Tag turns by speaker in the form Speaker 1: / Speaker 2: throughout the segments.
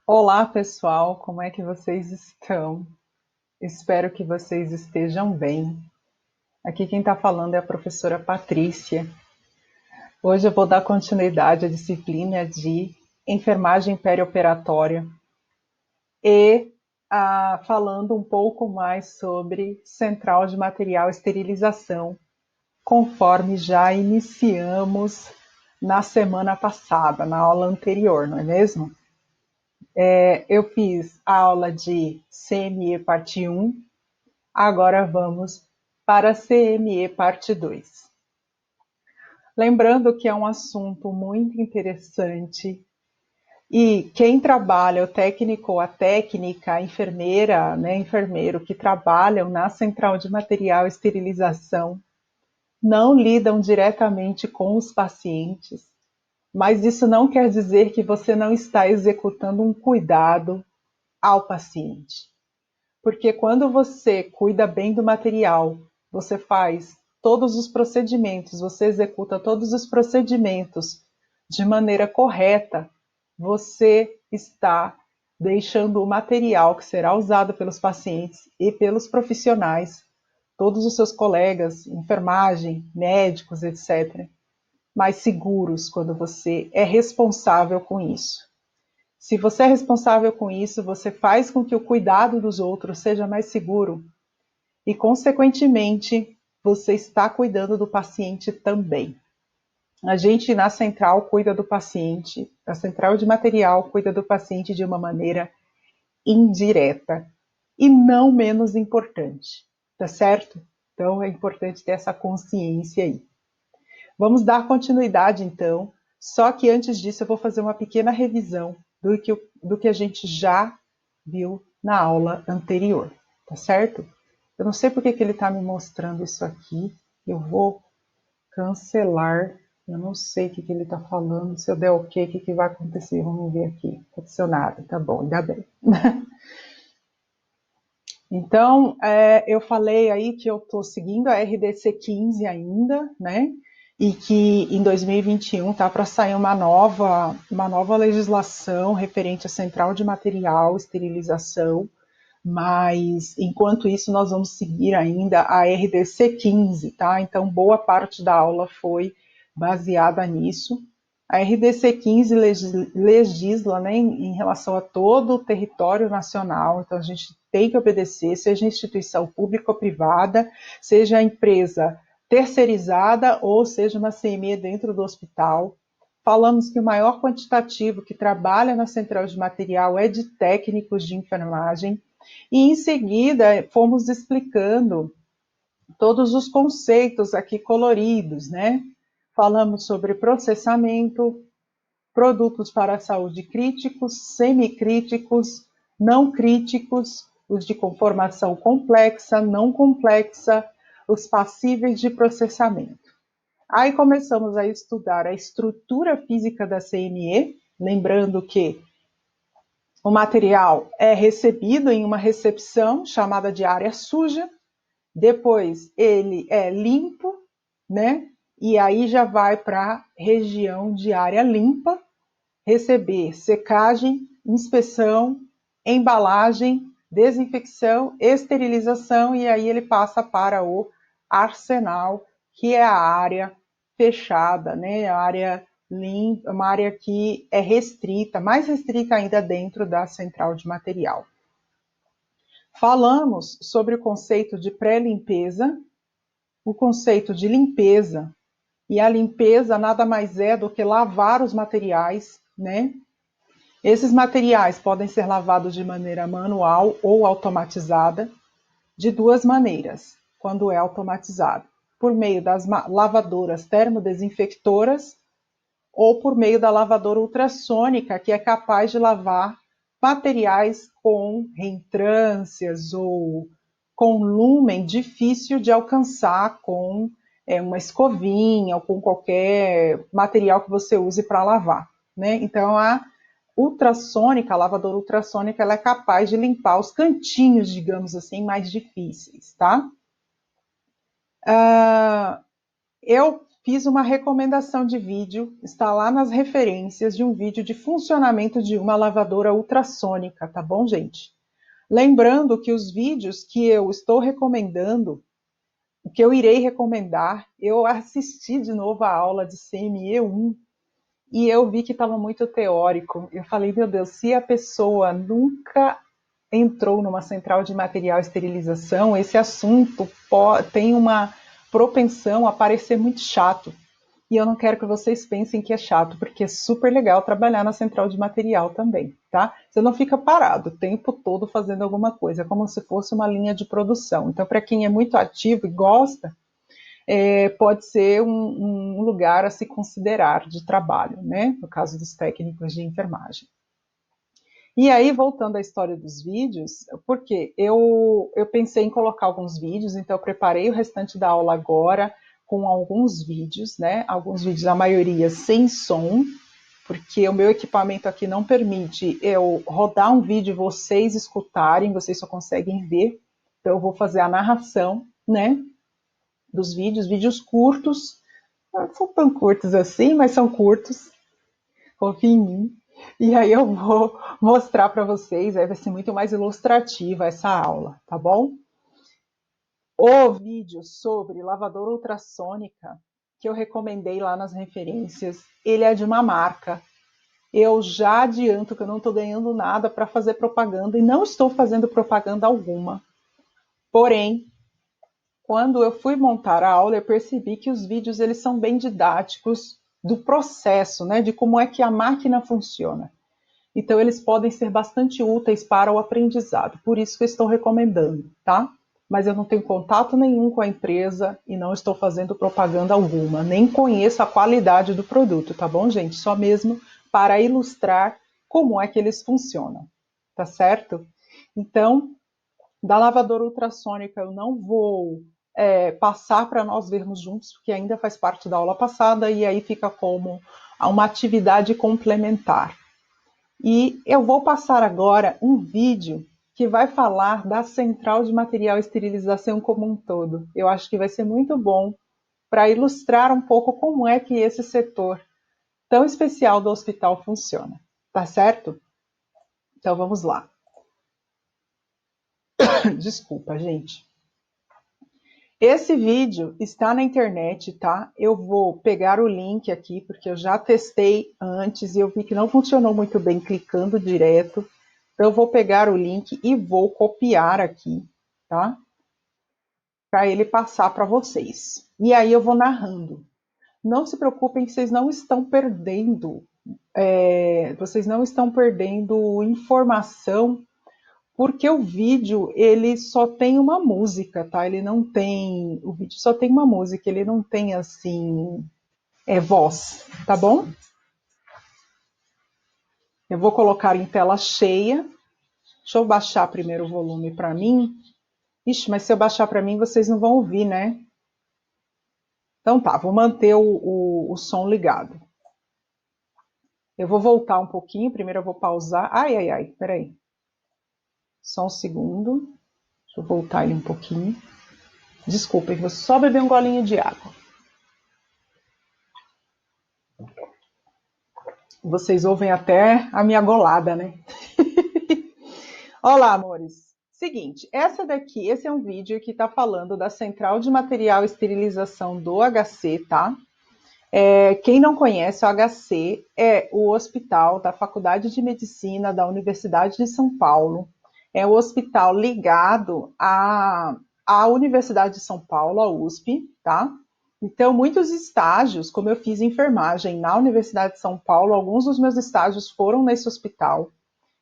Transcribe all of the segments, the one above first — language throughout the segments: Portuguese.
Speaker 1: Olá, pessoal, como é que vocês estão? Espero que vocês estejam bem. Aqui quem está falando é a professora Patrícia. Hoje eu vou dar continuidade à disciplina de enfermagem perioperatória e falando um pouco mais sobre central de material e esterilização, conforme já iniciamos na semana passada, na aula anterior, não é mesmo? Eu fiz a aula de CME parte 1. Agora vamos para a CME parte 2. Lembrando que é um assunto muito interessante e quem trabalha, o técnico ou a técnica, a enfermeira, né, enfermeiro que trabalham na central de material e esterilização não lidam diretamente com os pacientes, mas isso não quer dizer que você não está executando um cuidado ao paciente. Porque quando você cuida bem do material, você faz todos os procedimentos, você executa todos os procedimentos de maneira correta, você está deixando o material que será usado pelos pacientes e pelos profissionais, todos os seus colegas, enfermagem, médicos, etc., mais seguros quando você é responsável com isso. Se você é responsável com isso, você faz com que o cuidado dos outros seja mais seguro e, consequentemente, você está cuidando do paciente também. A gente, na central, cuida do paciente, a central de material cuida do paciente de uma maneira indireta e não menos importante, tá certo? Então, é importante ter essa consciência aí. Vamos dar continuidade, então, só que antes disso eu vou fazer uma pequena revisão do que a gente já viu na aula anterior, tá certo? Eu não sei porque que ele está me mostrando isso aqui, eu vou cancelar, eu não sei o que ele está falando, se eu der ok, o que vai acontecer? Vamos ver aqui, não aconteceu nada, tá bom, ainda bem. Então, eu falei aí que eu estou seguindo a RDC 15 ainda, né? E que em 2021 tá para sair uma nova legislação referente à central de material, esterilização, mas enquanto isso nós vamos seguir ainda a RDC 15, tá? Então boa parte da aula foi baseada nisso. A RDC 15 legisla, né, em relação a todo o território nacional, então a gente tem que obedecer, seja instituição pública ou privada, seja empresa terceirizada ou seja uma CME dentro do hospital. Falamos que o maior quantitativo que trabalha na central de material é de técnicos de enfermagem, e em seguida fomos explicando todos os conceitos aqui coloridos, né? Falamos sobre processamento, produtos para a saúde críticos, semicríticos, não críticos, os de conformação complexa, não complexa, os passíveis de processamento. Aí começamos a estudar a estrutura física da CME, lembrando que o material é recebido em uma recepção chamada de área suja, depois ele é limpo, né? E aí já vai para a região de área limpa, receber secagem, inspeção, embalagem, desinfecção, esterilização e aí ele passa para o arsenal, que é a área fechada, né? A área limpa, uma área que é restrita, mais restrita ainda dentro da central de material. Falamos sobre o conceito de pré-limpeza, o conceito de limpeza, e a limpeza nada mais é do que lavar os materiais, né? Esses materiais podem ser lavados de maneira manual ou automatizada, de duas maneiras, quando é automatizado, por meio das lavadoras termodesinfectoras ou por meio da lavadora ultrassônica, que é capaz de lavar materiais com reentrâncias ou com lumen difícil de alcançar com uma escovinha ou com qualquer material que você use para lavar, né? Então a ultrassônica, a lavadora ultrassônica, ela é capaz de limpar os cantinhos, digamos assim, mais difíceis, tá? Eu fiz uma recomendação de vídeo, está lá nas referências de um vídeo de funcionamento de uma lavadora ultrassônica, tá bom, gente? Lembrando que os vídeos que eu estou recomendando, o que eu irei recomendar, eu assisti de novo a aula de CME1 e eu vi que estava muito teórico. Eu falei, meu Deus, se a pessoa nunca entrou numa central de material e esterilização, esse assunto tem uma propensão a parecer muito chato. E eu não quero que vocês pensem que é chato, porque é super legal trabalhar na central de material também, tá? Você não fica parado o tempo todo fazendo alguma coisa, é como se fosse uma linha de produção. Então, para quem é muito ativo e gosta, pode ser um lugar a se considerar de trabalho, né? No caso dos técnicos de enfermagem. E aí, voltando à história dos vídeos, porque eu pensei em colocar alguns vídeos, então eu preparei o restante da aula agora com alguns vídeos, né? Alguns vídeos, a maioria sem som, porque o meu equipamento aqui não permite eu rodar um vídeo e vocês escutarem, vocês só conseguem ver. Então eu vou fazer a narração, né? Dos vídeos curtos, não são tão curtos assim, mas são curtos, confia em mim. E aí eu vou mostrar para vocês, aí vai ser muito mais ilustrativa essa aula, tá bom? O vídeo sobre lavadora ultrassônica, que eu recomendei lá nas referências, ele é de uma marca. Eu já adianto que eu não estou ganhando nada para fazer propaganda e não estou fazendo propaganda alguma. Porém, quando eu fui montar a aula, eu percebi que os vídeos eles são bem didáticos do processo, né, de como é que a máquina funciona. Então, eles podem ser bastante úteis para o aprendizado. Por isso que eu estou recomendando, tá? Mas eu não tenho contato nenhum com a empresa e não estou fazendo propaganda alguma. Nem conheço a qualidade do produto, tá bom, gente? Só mesmo para ilustrar como é que eles funcionam, tá certo? Então, da lavadora ultrassônica eu não vou passar para nós vermos juntos, porque ainda faz parte da aula passada e aí fica como uma atividade complementar. E eu vou passar agora um vídeo que vai falar da central de material e esterilização como um todo. Eu acho que vai ser muito bom para ilustrar um pouco como é que esse setor tão especial do hospital funciona. Tá certo? Então vamos lá. Desculpa, gente. Esse vídeo está na internet, tá? Eu vou pegar o link aqui, porque eu já testei antes e eu vi que não funcionou muito bem clicando direto. Então, eu vou pegar o link e vou copiar aqui, tá? Para ele passar para vocês. E aí eu vou narrando. Não se preocupem que vocês não estão perdendo, vocês não estão perdendo informação, porque o vídeo ele só tem uma música, tá? Ele não tem, o vídeo só tem uma música, ele não tem assim, voz, tá bom? Eu vou colocar em tela cheia. Deixa eu baixar primeiro o volume para mim. Ixi, mas se eu baixar para mim, vocês não vão ouvir, né? Então tá, vou manter o som ligado. Eu vou voltar um pouquinho, primeiro eu vou pausar. Ai, ai, ai, peraí. Só um segundo. Deixa eu voltar ele um pouquinho. Desculpem, vou só beber um golinho de água. Vocês ouvem até a minha golada, né? Olá, amores. Seguinte, esse é um vídeo que está falando da Central de Material e Esterilização do HC, tá? Quem não conhece, o HC é o hospital da Faculdade de Medicina da Universidade de São Paulo. É o hospital ligado à Universidade de São Paulo, a USP, tá? Então, muitos estágios, como eu fiz enfermagem na Universidade de São Paulo, alguns dos meus estágios foram nesse hospital.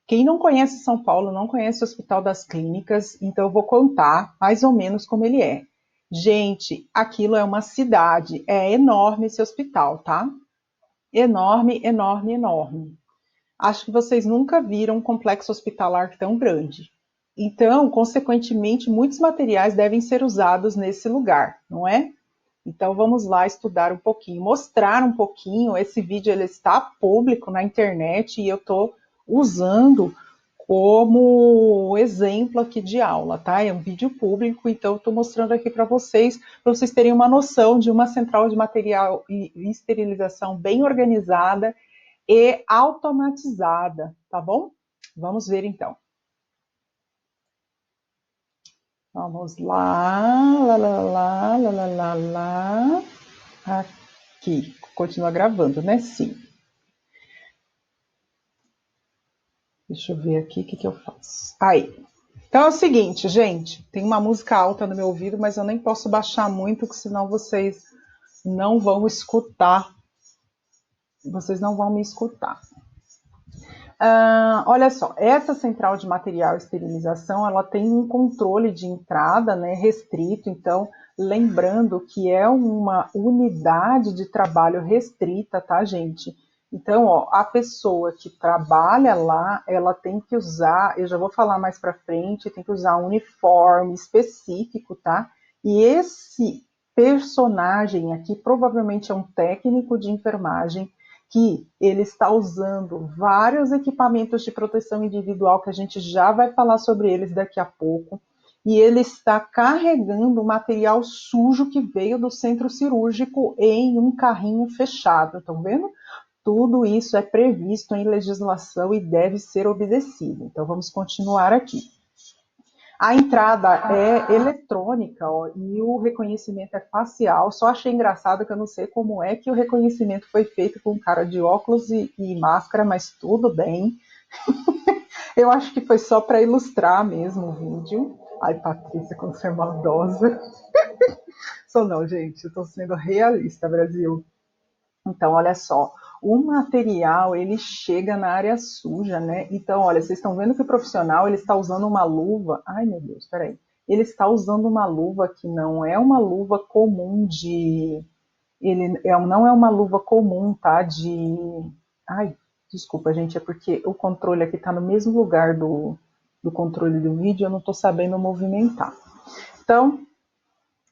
Speaker 1: Quem não conhece São Paulo, não conhece o Hospital das Clínicas, então eu vou contar mais ou menos como ele é. Gente, aquilo é uma cidade, é enorme esse hospital, tá? Enorme, enorme, enorme. Acho que vocês nunca viram um complexo hospitalar tão grande. Então, consequentemente, muitos materiais devem ser usados nesse lugar, não é? Então, vamos lá estudar um pouquinho, mostrar um pouquinho. Esse vídeo ele está público na internet e eu estou usando como exemplo aqui de aula, tá? É um vídeo público, então estou mostrando aqui para vocês terem uma noção de uma central de material e esterilização bem organizada e automatizada, tá bom? Vamos ver então. Vamos lá, lá. Aqui, continua gravando, né? Sim. Deixa eu ver aqui o que eu faço. Aí. Então é o seguinte, gente, tem uma música alta no meu ouvido, mas eu nem posso baixar muito, porque senão vocês não vão escutar. Vocês não vão me escutar. Olha só, essa central de material e esterilização, ela tem um controle de entrada, né, restrito, então, lembrando que é uma unidade de trabalho restrita, tá, gente? Então, ó, a pessoa que trabalha lá, ela tem que usar, eu já vou falar mais para frente, tem que usar um uniforme específico, tá? E esse personagem aqui provavelmente é um técnico de enfermagem que ele está usando vários equipamentos de proteção individual, que a gente já vai falar sobre eles daqui a pouco, e ele está carregando material sujo que veio do centro cirúrgico em um carrinho fechado, estão vendo? Tudo isso é previsto em legislação e deve ser obedecido. Então vamos continuar aqui. A entrada é eletrônica, ó, e o reconhecimento é facial. Só achei engraçado que eu não sei como é que o reconhecimento foi feito com cara de óculos e máscara, mas tudo bem. Eu acho que foi só para ilustrar mesmo o vídeo. Ai, Patrícia, como você é maldosa. Sou não, gente, eu estou sendo realista, Brasil. Então, olha só, o material, ele chega na área suja, né? Então, olha, vocês estão vendo que o profissional, ele está usando uma luva... Ai, meu Deus, peraí. Ele está usando uma luva que não é uma luva comum de... não é uma luva comum, tá? Ai, desculpa, gente, é porque o controle aqui está no mesmo lugar do controle do vídeo, eu não estou sabendo movimentar. Então,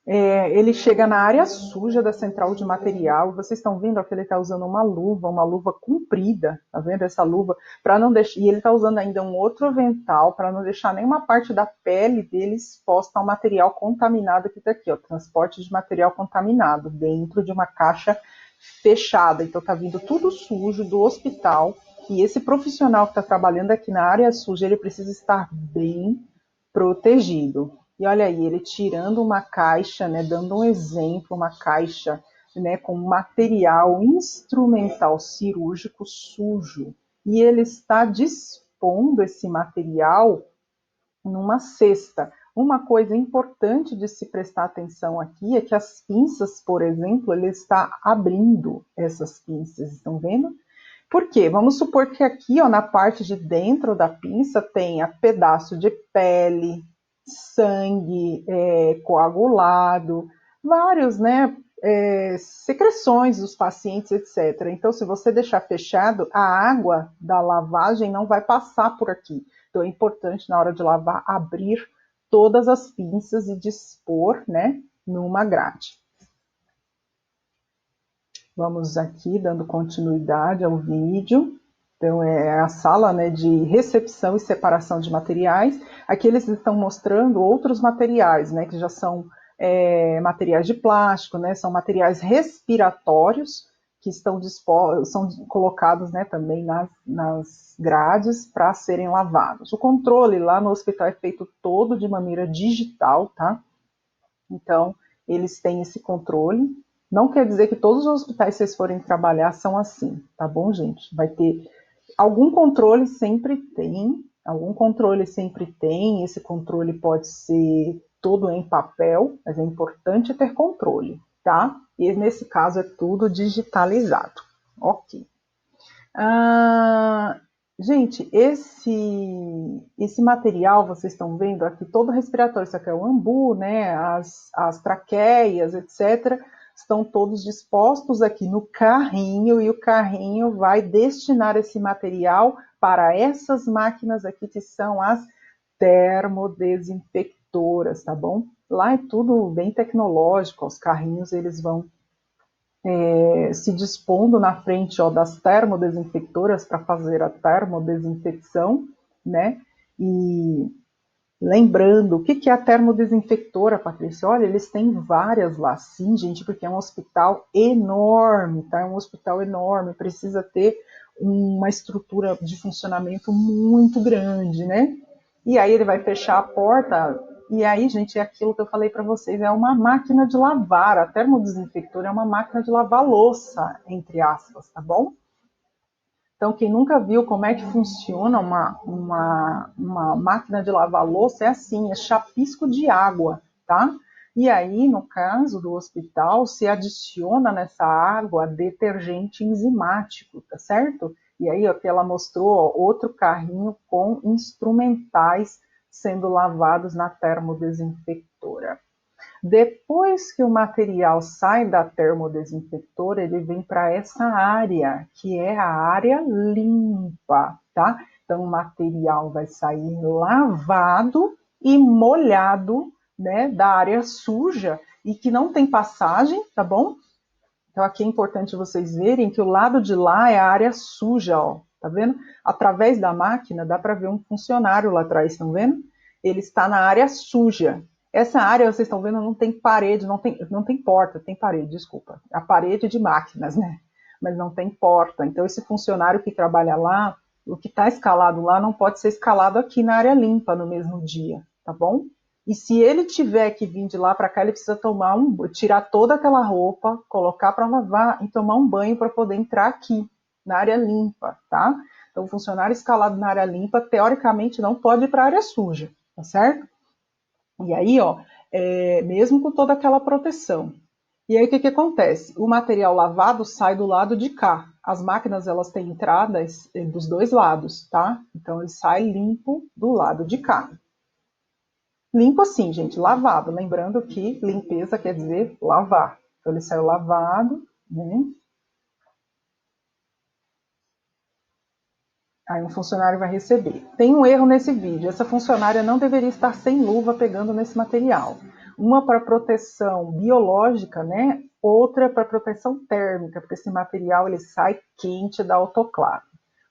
Speaker 1: ele chega na área suja da central de material. Vocês estão vendo que ele está usando uma luva comprida, tá vendo essa luva? Para não deixar, e ele está usando ainda um outro avental para não deixar nenhuma parte da pele dele exposta ao material contaminado que está aqui, ó, transporte de material contaminado dentro de uma caixa fechada. Então tá vindo tudo sujo do hospital. E esse profissional que está trabalhando aqui na área suja, ele precisa estar bem protegido. E olha aí, ele tirando uma caixa, né, dando um exemplo, uma caixa, né, com material instrumental cirúrgico sujo. E ele está dispondo esse material numa cesta. Uma coisa importante de se prestar atenção aqui é que as pinças, por exemplo, ele está abrindo essas pinças, estão vendo? Por quê? Vamos supor que aqui, ó, na parte de dentro da pinça tenha pedaço de pele, sangue coagulado, vários, né, secreções dos pacientes, etc. Então, se você deixar fechado, a água da lavagem não vai passar por aqui. Então, é importante, na hora de lavar, abrir todas as pinças e dispor, né, numa grade. Vamos aqui dando continuidade ao vídeo. Então, é a sala, né, de recepção e separação de materiais. Aqui eles estão mostrando outros materiais, né, que já são materiais de plástico, né, são materiais respiratórios que são colocados, né, também nas grades para serem lavados. O controle lá no hospital é feito todo de maneira digital, tá? Então, eles têm esse controle. Não quer dizer que todos os hospitais que vocês forem trabalhar são assim, tá bom, gente? Vai ter algum controle sempre tem, esse controle pode ser todo em papel, mas é importante ter controle, tá? E nesse caso é tudo digitalizado. Ok. Gente, esse material, vocês estão vendo aqui, todo respiratório, isso aqui é o ambu, né, as traqueias, etc., estão todos dispostos aqui no carrinho, e o carrinho vai destinar esse material para essas máquinas aqui, que são as termodesinfectoras, tá bom? Lá é tudo bem tecnológico, os carrinhos, eles vão se dispondo na frente, ó, das termodesinfectoras para fazer a termodesinfecção, né? E lembrando, o que é a termodesinfectora, Patrícia? Olha, eles têm várias lá, sim, gente, porque é um hospital enorme, tá? É um hospital enorme, precisa ter uma estrutura de funcionamento muito grande, né? E aí ele vai fechar a porta, e aí, gente, é aquilo que eu falei para vocês, é uma máquina de lavar, a termodesinfectora é uma máquina de lavar louça, entre aspas, tá bom? Então, quem nunca viu como é que funciona uma máquina de lavar louça, é assim, é chapisco de água, tá? E aí, no caso do hospital, se adiciona nessa água detergente enzimático, tá certo? E aí, aqui ela mostrou ó, outro carrinho com instrumentais sendo lavados na termodesinfectora. Depois que o material sai da termodesinfectora, ele vem para essa área, que é a área limpa, tá? Então, o material vai sair lavado e molhado, né, da área suja e que não tem passagem, tá bom? Então, aqui é importante vocês verem que o lado de lá é a área suja, ó. Tá vendo? Através da máquina, dá para ver um funcionário lá atrás, estão vendo? Ele está na área suja. Essa área, vocês estão vendo, não tem parede, não tem porta, tem parede, desculpa. A parede de máquinas, né? Mas não tem porta. Então, esse funcionário que trabalha lá, o que está escalado lá não pode ser escalado aqui na área limpa no mesmo dia, tá bom? E se ele tiver que vir de lá para cá, ele precisa tirar toda aquela roupa, colocar para lavar e tomar um banho para poder entrar aqui, na área limpa, tá? Então, o funcionário escalado na área limpa, teoricamente, não pode ir para a área suja, tá certo? E aí, ó, mesmo com toda aquela proteção. E aí, o que acontece? O material lavado sai do lado de cá. As máquinas, elas têm entradas dos dois lados, tá? Então, ele sai limpo do lado de cá. Limpo assim, gente, lavado. Lembrando que limpeza quer dizer lavar. Então ele saiu lavado, né? Aí um funcionário vai receber. Tem um erro nesse vídeo. Essa funcionária não deveria estar sem luva pegando nesse material. Uma para proteção biológica, né? Outra para proteção térmica, porque esse material ele sai quente da autoclave.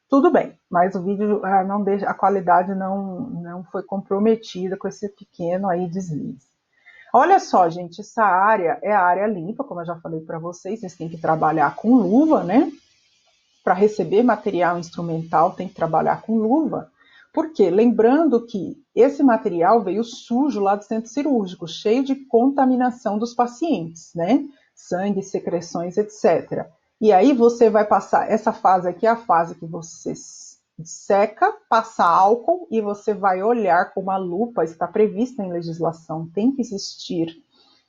Speaker 1: Tudo bem, mas o vídeo não deixa, a qualidade não foi comprometida com esse pequeno aí deslize. Olha só, gente, essa área é a área limpa, como eu já falei para vocês, vocês têm que trabalhar com luva, né? Para receber material instrumental, tem que trabalhar com luva. Por quê? Lembrando que esse material veio sujo lá do centro cirúrgico, cheio de contaminação dos pacientes, né? Sangue, secreções, etc. E aí você vai passar, essa fase aqui é a fase que você seca, passa álcool e você vai olhar com uma lupa, está prevista em legislação, tem que existir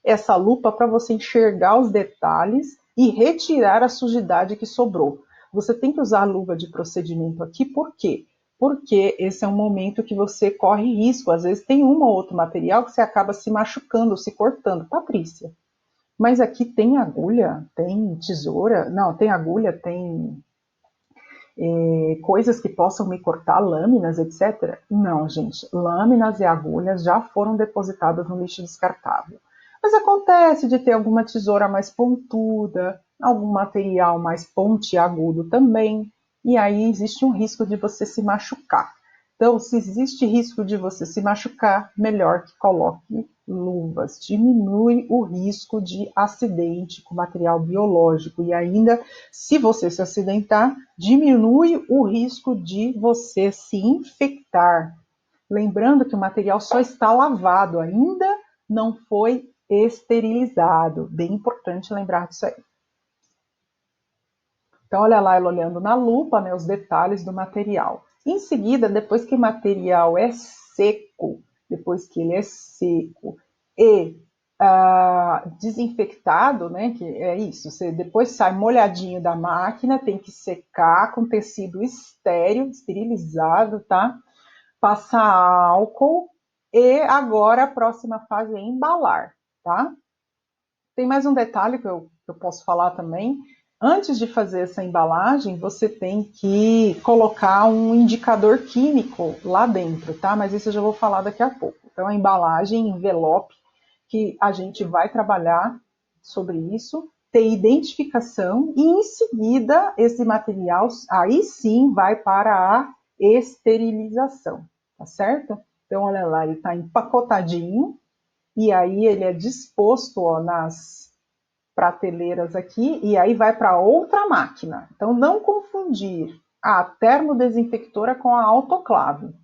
Speaker 1: essa lupa para você enxergar os detalhes e retirar a sujidade que sobrou. Você tem que usar a luva de procedimento aqui, por quê? Porque esse é um momento que você corre risco. Às vezes tem um ou outro material que você acaba se machucando, se cortando. Patrícia, mas aqui tem agulha, tem tesoura? Não, tem agulha, tem coisas que possam me cortar, lâminas, etc. Não, gente, lâminas e agulhas já foram depositadas no lixo descartável. Mas acontece de ter alguma tesoura mais pontuda, algum material mais pontiagudo também, e aí existe um risco de você se machucar. Então, se existe risco de você se machucar, melhor que coloque luvas. Diminui o risco de acidente com material biológico e ainda, se você se acidentar, diminui o risco de você se infectar. Lembrando que o material só está lavado, ainda não foi esterilizado. Bem importante lembrar disso aí. Então, olha lá ela olhando na lupa, né, os detalhes do material. Em seguida, depois que o material é seco, depois que ele é seco e desinfectado, né, que é isso, você depois sai molhadinho da máquina, tem que secar com tecido estéril, esterilizado, tá? Passar álcool e agora a próxima fase é embalar, tá? Tem mais um detalhe que eu posso falar também. Antes de fazer essa embalagem, você tem que colocar um indicador químico lá dentro, tá? Mas isso eu já vou falar daqui a pouco. Então, a embalagem, envelope, que a gente vai trabalhar sobre isso, ter identificação e, em seguida, esse material, aí sim, vai para a esterilização, tá certo? Então, olha lá, ele está empacotadinho, e aí ele é disposto, ó, nas prateleiras aqui, e aí vai para outra máquina. Então, não confundir a termodesinfectora com a autoclave.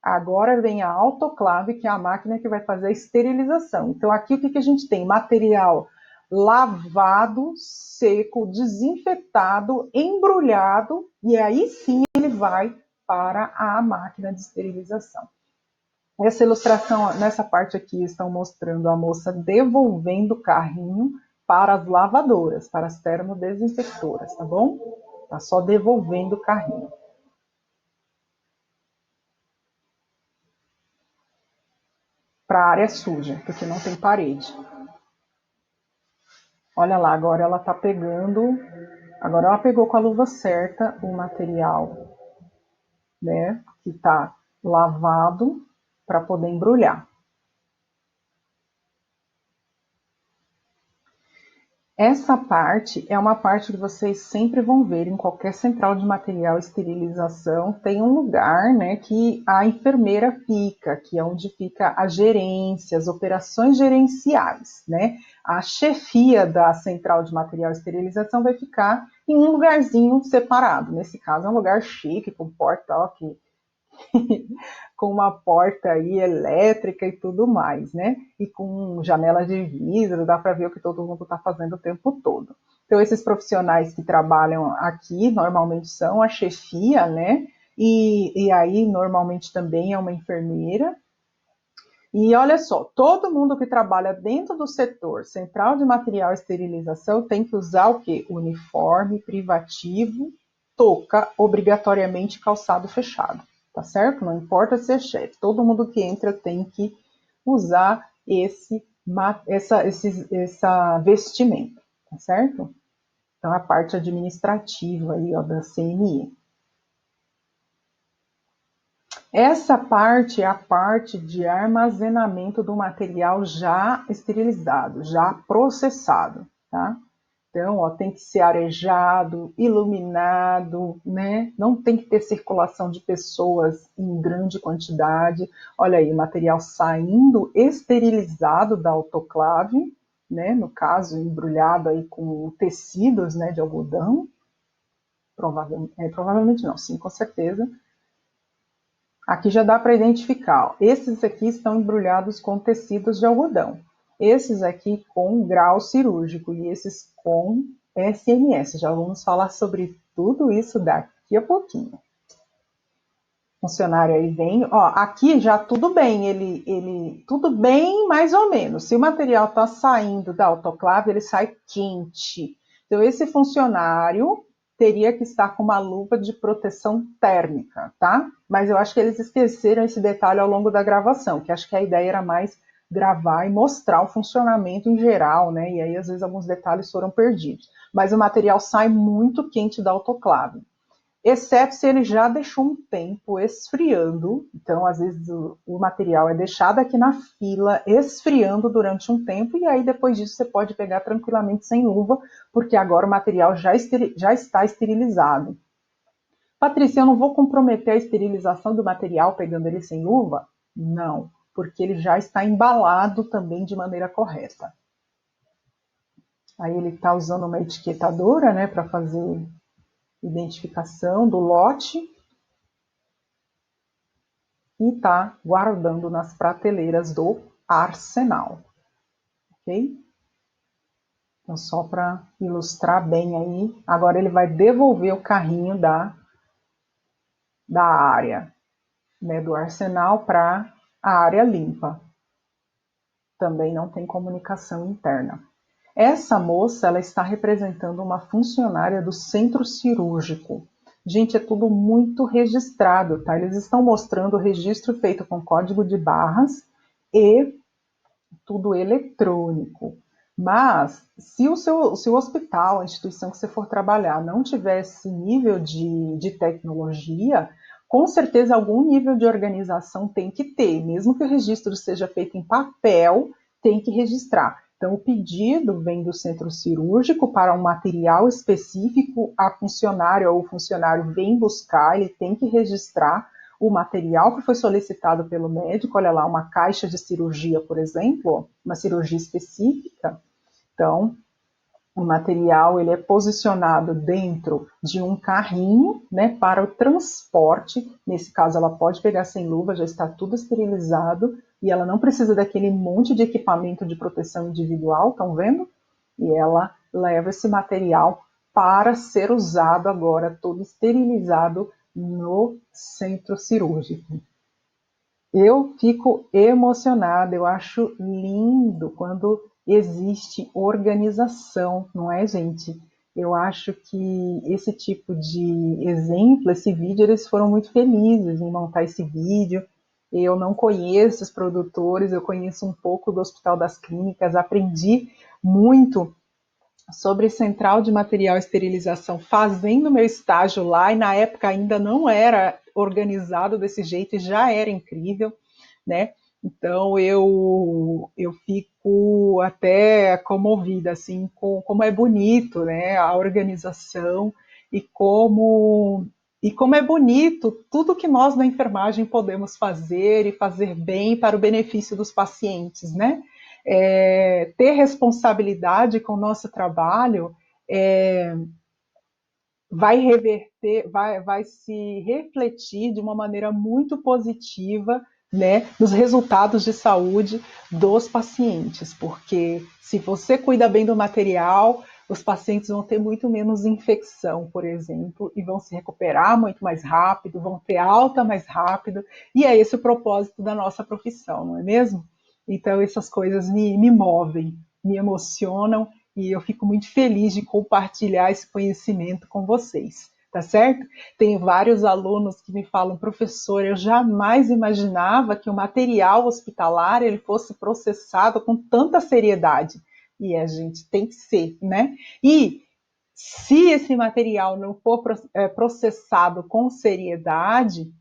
Speaker 1: Agora vem a autoclave, que é a máquina que vai fazer a esterilização. Então, aqui o que a gente tem? Material lavado, seco, desinfetado, embrulhado, e aí sim ele vai para a máquina de esterilização. Essa ilustração, nessa parte aqui, estão mostrando a moça devolvendo o carrinho para as lavadoras, para as termodesinfectoras, tá bom? Tá só devolvendo o carrinho. Para a área suja, porque não tem parede. Olha lá, agora ela tá pegando, agora ela pegou com a luva certa o material, né, que tá lavado para poder embrulhar. Essa parte é uma parte que vocês sempre vão ver em qualquer central de material esterilização, tem um lugar, né, que a enfermeira fica, que é onde fica a gerência, as operações gerenciais, né? A chefia da central de material esterilização vai ficar em um lugarzinho separado. Nesse caso é um lugar chique, com porta, ó, que com uma porta aí elétrica e tudo mais, né? E com janelas de vidro, dá para ver o que todo mundo está fazendo o tempo todo. Então, esses profissionais que trabalham aqui, normalmente são a chefia, né? E aí, normalmente também é uma enfermeira. E olha só, todo mundo que trabalha dentro do setor central de material e esterilização tem que usar o quê? Uniforme, privativo, touca, obrigatoriamente calçado fechado, tá certo? Não importa se é chefe, todo mundo que entra tem que usar essa vestimenta, tá certo? Então, a parte administrativa aí, ó, da CNI. Essa parte é a parte de armazenamento do material já esterilizado, já processado, tá? Então, ó, tem que ser arejado, iluminado, né? Não tem que ter circulação de pessoas em grande quantidade. Olha aí, o material saindo esterilizado da autoclave, né? No caso, embrulhado aí com tecidos, né, de algodão. Provavelmente não, sim, com certeza. Aqui já dá para identificar. Ó, esses aqui estão embrulhados com tecidos de algodão. Esses aqui com grau cirúrgico e esses com SMS. Já vamos falar sobre tudo isso daqui a pouquinho. O funcionário aí vem, ó, aqui já tudo bem, tudo bem mais ou menos. Se o material está saindo da autoclave, ele sai quente. Então, esse funcionário teria que estar com uma luva de proteção térmica, tá? Mas eu acho que eles esqueceram esse detalhe ao longo da gravação, que acho que a ideia era mais gravar e mostrar o funcionamento em geral, né? E aí, às vezes, alguns detalhes foram perdidos. Mas o material sai muito quente da autoclave, exceto se ele já deixou um tempo esfriando. Então, às vezes, o material é deixado aqui na fila, esfriando durante um tempo, e aí depois disso você pode pegar tranquilamente sem luva, porque agora o material já está esterilizado. Patrícia, eu não vou comprometer a esterilização do material pegando ele sem luva? Não, porque ele já está embalado também de maneira correta. Aí ele está usando uma etiquetadora, né, para fazer identificação do lote e está guardando nas prateleiras do arsenal, ok? Então, só para ilustrar bem aí, agora ele vai devolver o carrinho da área, né, do arsenal para a área limpa. Também não tem comunicação interna. Essa moça, ela está representando uma funcionária do centro cirúrgico. Gente, é tudo muito registrado, tá? Eles estão mostrando o registro feito com código de barras e tudo eletrônico. Mas, se o hospital, a instituição que você for trabalhar, não tiver esse nível de tecnologia, com certeza algum nível de organização tem que ter. Mesmo que o registro seja feito em papel, tem que registrar. Então, o pedido vem do centro cirúrgico para um material específico, a funcionária ou o funcionário vem buscar, ele tem que registrar o material que foi solicitado pelo médico, olha lá, uma caixa de cirurgia, por exemplo, uma cirurgia específica. Então, o material ele é posicionado dentro de um carrinho, né, para o transporte. Nesse caso, ela pode pegar sem luva, já está tudo esterilizado e ela não precisa daquele monte de equipamento de proteção individual, estão vendo? E ela leva esse material para ser usado agora, todo esterilizado no centro cirúrgico. Eu fico emocionada, eu acho lindo quando existe organização, não é, gente? Eu acho que esse tipo de exemplo, esse vídeo, eles foram muito felizes em montar esse vídeo. Eu não conheço os produtores, eu conheço um pouco do Hospital das Clínicas, aprendi muito sobre central de material e esterilização fazendo meu estágio lá, e na época ainda não era organizado desse jeito e já era incrível, né? Então eu fico até comovida assim com como é bonito, né, a organização e como é bonito tudo que nós na enfermagem podemos fazer e fazer bem para o benefício dos pacientes, né? Ter responsabilidade com o nosso trabalho vai reverter, vai se refletir de uma maneira muito positiva, né, nos resultados de saúde dos pacientes, porque se você cuida bem do material, os pacientes vão ter muito menos infecção, por exemplo, e vão se recuperar muito mais rápido, vão ter alta mais rápido, e é esse o propósito da nossa profissão, não é mesmo? Então essas coisas me movem, me emocionam e eu fico muito feliz de compartilhar esse conhecimento com vocês, tá certo? Tem vários alunos que me falam, professor, eu jamais imaginava que o material hospitalar ele fosse processado com tanta seriedade. E a gente tem que ser, né? E se esse material não for processado com seriedade,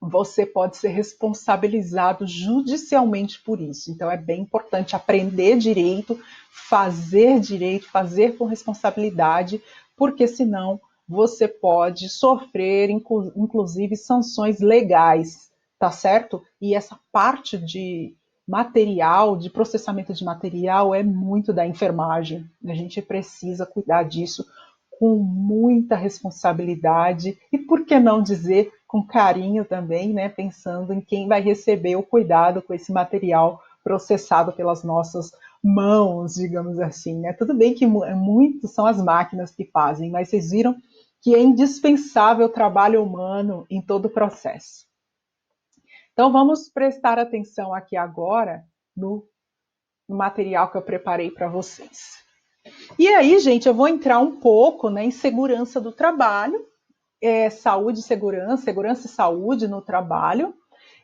Speaker 1: você pode ser responsabilizado judicialmente por isso. Então é bem importante aprender direito, fazer com responsabilidade, porque senão você pode sofrer, inclusive, sanções legais, tá certo? E essa parte de material, de processamento de material, é muito da enfermagem. A gente precisa cuidar disso com muita responsabilidade e, por que não dizer, com carinho também, né, pensando em quem vai receber o cuidado com esse material processado pelas nossas mãos, digamos assim, né? Tudo bem que muito são as máquinas que fazem, mas vocês viram que é indispensável o trabalho humano em todo o processo. Então vamos prestar atenção aqui agora no material que eu preparei para vocês. E aí, gente, eu vou entrar um pouco, né, em segurança do trabalho, saúde e segurança, segurança e saúde no trabalho,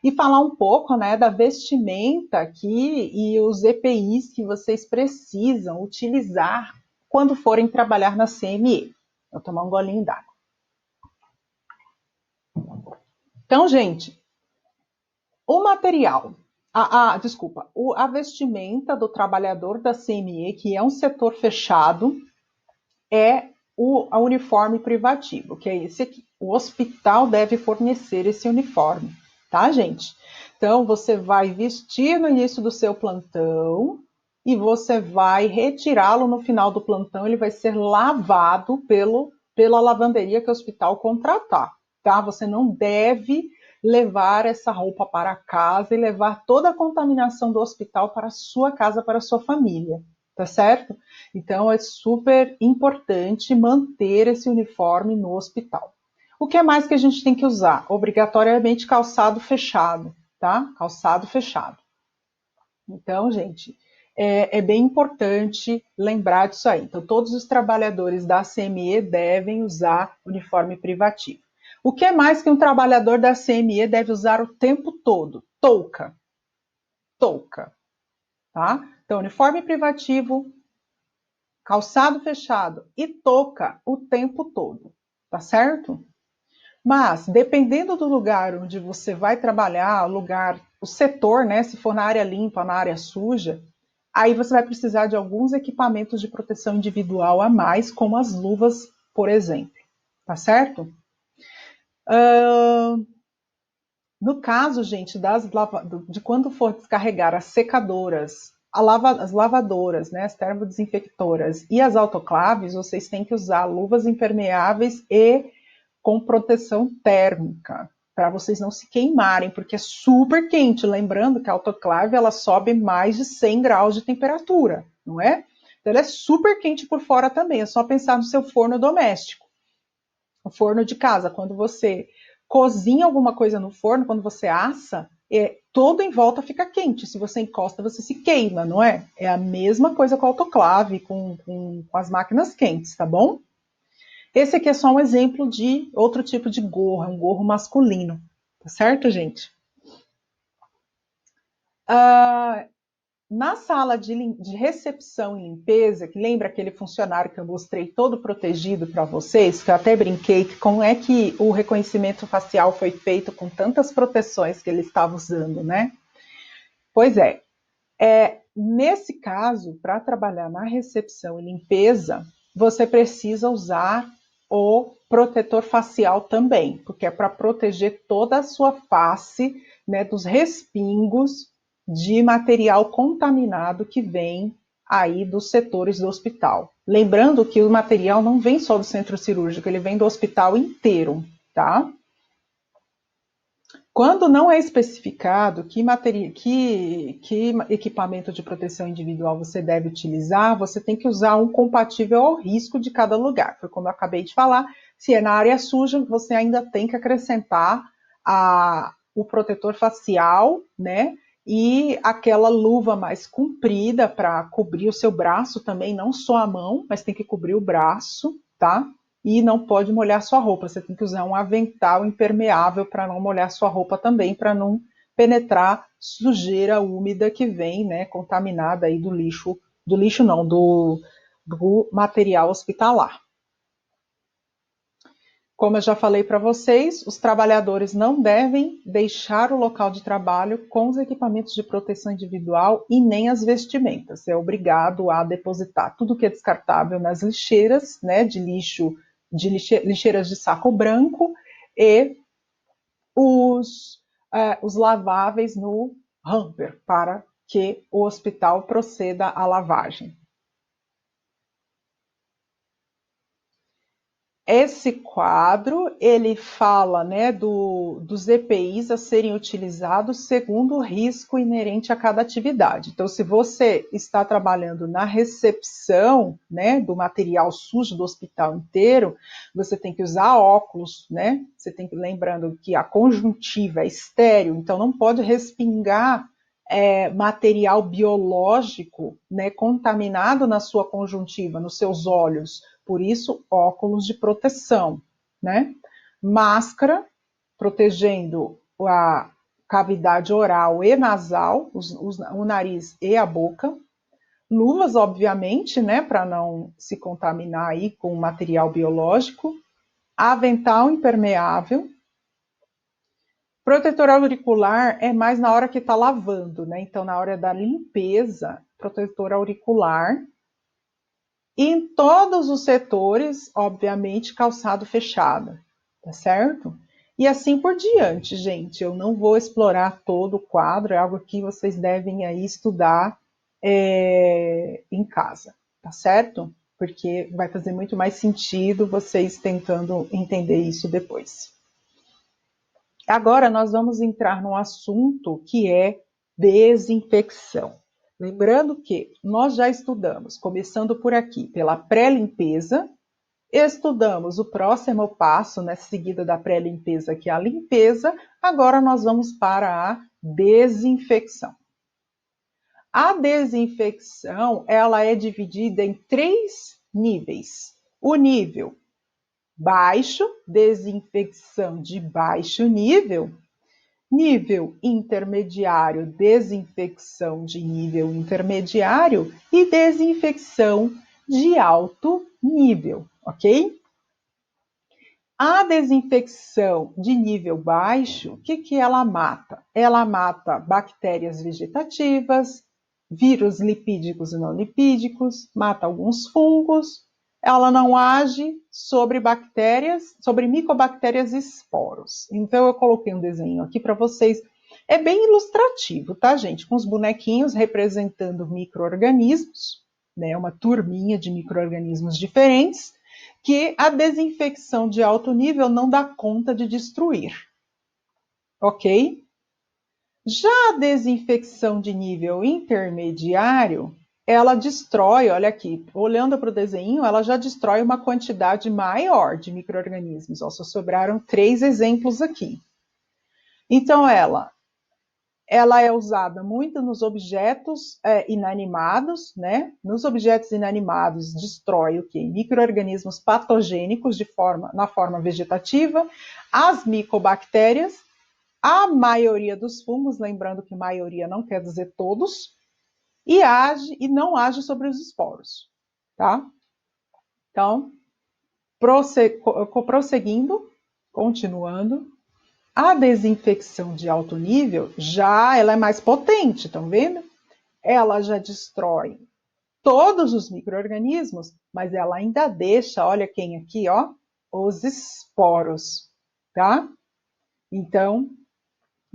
Speaker 1: e falar um pouco, né, da vestimenta aqui e os EPIs que vocês precisam utilizar quando forem trabalhar na CME. Vou tomar um golinho d'água. Então, gente, o material, a vestimenta do trabalhador da CME, que é um setor fechado, é a uniforme privativo, que é esse aqui. O hospital deve fornecer esse uniforme, tá, gente? Então, você vai vestir no início do seu plantão e você vai retirá-lo no final do plantão, ele vai ser lavado pela lavanderia que o hospital contratar, tá? Você não deve levar essa roupa para casa e levar toda a contaminação do hospital para a sua casa, para a sua família, tá certo? Então é super importante manter esse uniforme no hospital. O que mais que a gente tem que usar? Obrigatoriamente calçado fechado, tá? Calçado fechado. Então, gente, é bem importante lembrar disso aí. Então, todos os trabalhadores da CME devem usar uniforme privativo. O que mais que um trabalhador da CME deve usar o tempo todo? Touca. Touca, tá? Então, uniforme privativo, calçado fechado e touca o tempo todo, tá certo? Mas, dependendo do lugar onde você vai trabalhar, o setor, né, se for na área limpa, na área suja, aí você vai precisar de alguns equipamentos de proteção individual a mais, como as luvas, por exemplo, tá certo? No caso, gente, de quando for descarregar as secadoras, as lavadoras, né, as termodesinfectoras e as autoclaves, vocês têm que usar luvas impermeáveis e com proteção térmica, para vocês não se queimarem, porque é super quente. Lembrando que a autoclave ela sobe mais de 100 graus de temperatura, não é? Então ela é super quente por fora também. É só pensar no seu forno doméstico, o forno de casa. Quando você cozinha alguma coisa no forno, quando você assa, todo em volta fica quente. Se você encosta, você se queima, não é? É a mesma coisa com a autoclave, com as máquinas quentes, tá bom? Esse aqui é só um exemplo de outro tipo de gorro, é um gorro masculino, tá certo, gente? Ah, na sala de recepção e limpeza, que lembra aquele funcionário que eu mostrei todo protegido para vocês, que eu até brinquei que como é que o reconhecimento facial foi feito com tantas proteções que ele estava usando, né? Pois nesse caso, para trabalhar na recepção e limpeza, você precisa usar o protetor facial também, porque é para proteger toda a sua face, né, dos respingos de material contaminado que vem aí dos setores do hospital. Lembrando que o material não vem só do centro cirúrgico, ele vem do hospital inteiro, tá? Quando não é especificado que equipamento de proteção individual você deve utilizar, você tem que usar um compatível ao risco de cada lugar. Foi como eu acabei de falar, se é na área suja, você ainda tem que acrescentar o protetor facial, né? E aquela luva mais comprida para cobrir o seu braço também, não só a mão, mas tem que cobrir o braço, tá? E não pode molhar sua roupa. Você tem que usar um avental impermeável para não molhar sua roupa também, para não penetrar sujeira úmida que vem, né, contaminada aí do lixo não, do material hospitalar. Como eu já falei para vocês, os trabalhadores não devem deixar o local de trabalho com os equipamentos de proteção individual e nem as vestimentas. É obrigado a depositar tudo que é descartável nas lixeiras, né, lixeiras de saco branco e os laváveis no hamper para que o hospital proceda à lavagem. Esse quadro, ele fala, né, dos EPIs a serem utilizados segundo o risco inerente a cada atividade. Então, se você está trabalhando na recepção, né, do material sujo do hospital inteiro, você tem que usar óculos, né? Você tem que, lembrando que a conjuntiva é estéril, então não pode respingar material biológico, né, contaminado na sua conjuntiva, nos seus olhos. Por isso, óculos de proteção, né? Máscara, protegendo a cavidade oral e nasal, o nariz e a boca. Luvas, obviamente, né, para não se contaminar aí com material biológico. Avental impermeável. Protetor auricular é mais na hora que está lavando, né? Então, na hora da limpeza, protetor auricular. E em todos os setores, obviamente, calçado fechado, tá certo? E assim por diante, gente. Eu não vou explorar todo o quadro, é algo que vocês devem aí estudar em casa, tá certo? Porque vai fazer muito mais sentido vocês tentando entender isso depois. Agora nós vamos entrar num assunto que é desinfecção. Lembrando que nós já estudamos, começando por aqui, pela pré-limpeza, estudamos o próximo passo, né, seguida da pré-limpeza, que é a limpeza, agora nós vamos para a desinfecção. A desinfecção, ela é dividida em 3 níveis. O nível baixo, desinfecção de baixo nível. Nível intermediário, desinfecção de nível intermediário e desinfecção de alto nível, ok? A desinfecção de nível baixo, o que ela mata? Ela mata bactérias vegetativas, vírus lipídicos e não lipídicos, mata alguns fungos, ela não age sobre bactérias, sobre micobactérias e esporos. Então eu coloquei um desenho aqui para vocês. É bem ilustrativo, tá, gente? Com os bonequinhos representando micro-organismos, né? Uma turminha de micro-organismos diferentes que a desinfecção de alto nível não dá conta de destruir. Ok? Já a desinfecção de nível intermediário, ela destrói, olha aqui, olhando para o desenho, ela já destrói uma quantidade maior de micro-organismos. Só sobraram 3 exemplos aqui. Então, ela é usada muito nos objetos inanimados, né? Nos objetos inanimados destrói o quê? Micro-organismos patogênicos na forma vegetativa, as micobactérias, a maioria dos fungos, lembrando que maioria não quer dizer todos, e não age sobre os esporos, tá? Então, prosseguindo, continuando, a desinfecção de alto nível ela é mais potente, estão vendo? Ela já destrói todos os micro-organismos, mas ela ainda deixa, olha quem aqui, ó, os esporos, tá? Então,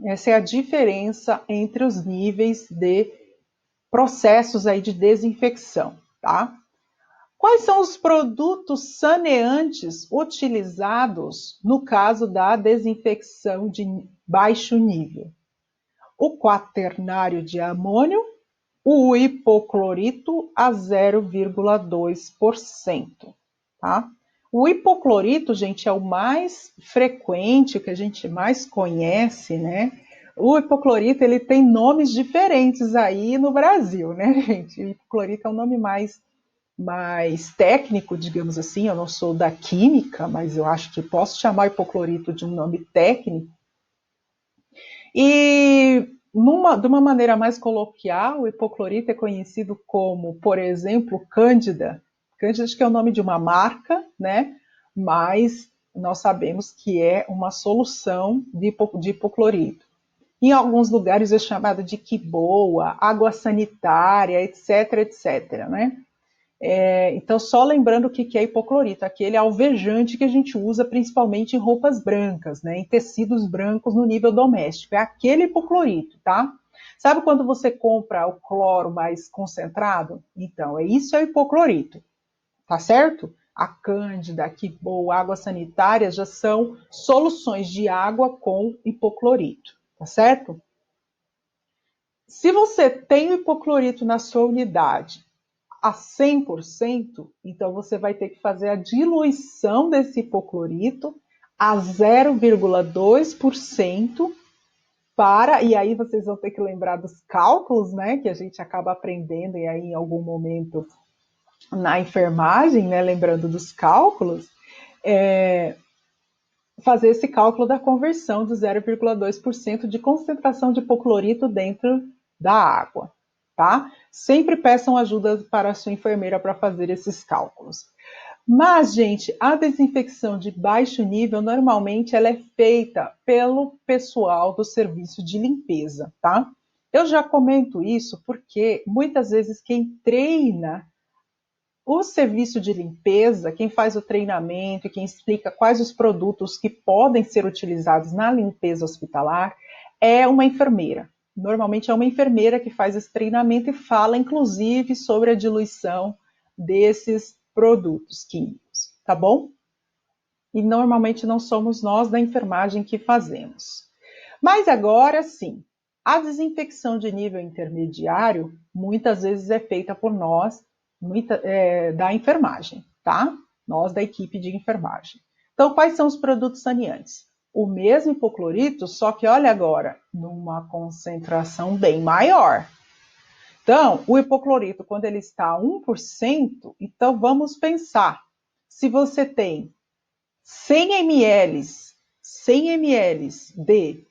Speaker 1: essa é a diferença entre os níveis de processos aí de desinfecção, tá? Quais são os produtos saneantes utilizados no caso da desinfecção de baixo nível? O quaternário de amônio, o hipoclorito a 0,2%, tá? O hipoclorito, gente, é o mais frequente, o que a gente mais conhece, né? O hipoclorito, ele tem nomes diferentes aí no Brasil, né, gente? O hipoclorito é um nome mais técnico, digamos assim. Eu não sou da química, mas eu acho que posso chamar hipoclorito de um nome técnico. E de uma maneira mais coloquial, o hipoclorito é conhecido como, por exemplo, Cândida. Cândida acho que é o nome de uma marca, né? Mas nós sabemos que é uma solução de hipoclorito. Em alguns lugares é chamada de quiboa, água sanitária, etc, etc, né? Então, só lembrando o que é hipoclorito, aquele alvejante que a gente usa principalmente em roupas brancas, né, em tecidos brancos no nível doméstico. É aquele hipoclorito, tá? Sabe quando você compra o cloro mais concentrado? Então, isso é o hipoclorito, tá certo? A cândida, a quiboa, água sanitária já são soluções de água com hipoclorito, tá certo? Se você tem o hipoclorito na sua unidade a 100%, então você vai ter que fazer a diluição desse hipoclorito a 0,2% e aí vocês vão ter que lembrar dos cálculos, né, que a gente acaba aprendendo e aí em algum momento na enfermagem, né, lembrando dos cálculos, fazer esse cálculo da conversão de 0,2% de concentração de hipoclorito dentro da água, tá? Sempre peçam ajuda para a sua enfermeira para fazer esses cálculos. Mas, gente, a desinfecção de baixo nível, normalmente, ela é feita pelo pessoal do serviço de limpeza, tá? Eu já comento isso porque, muitas vezes, quem treina o serviço de limpeza, quem faz o treinamento e quem explica quais os produtos que podem ser utilizados na limpeza hospitalar é uma enfermeira. Normalmente é uma enfermeira que faz esse treinamento e fala, inclusive, sobre a diluição desses produtos químicos, tá bom? E normalmente não somos nós da enfermagem que fazemos. Mas agora sim, a desinfecção de nível intermediário muitas vezes é feita por nós da enfermagem, tá? Nós da equipe de enfermagem. Então, quais são os produtos saneantes? O mesmo hipoclorito, só que olha agora, numa concentração bem maior. Então, o hipoclorito, quando ele está a 1%, então vamos pensar, se você tem 100 ml de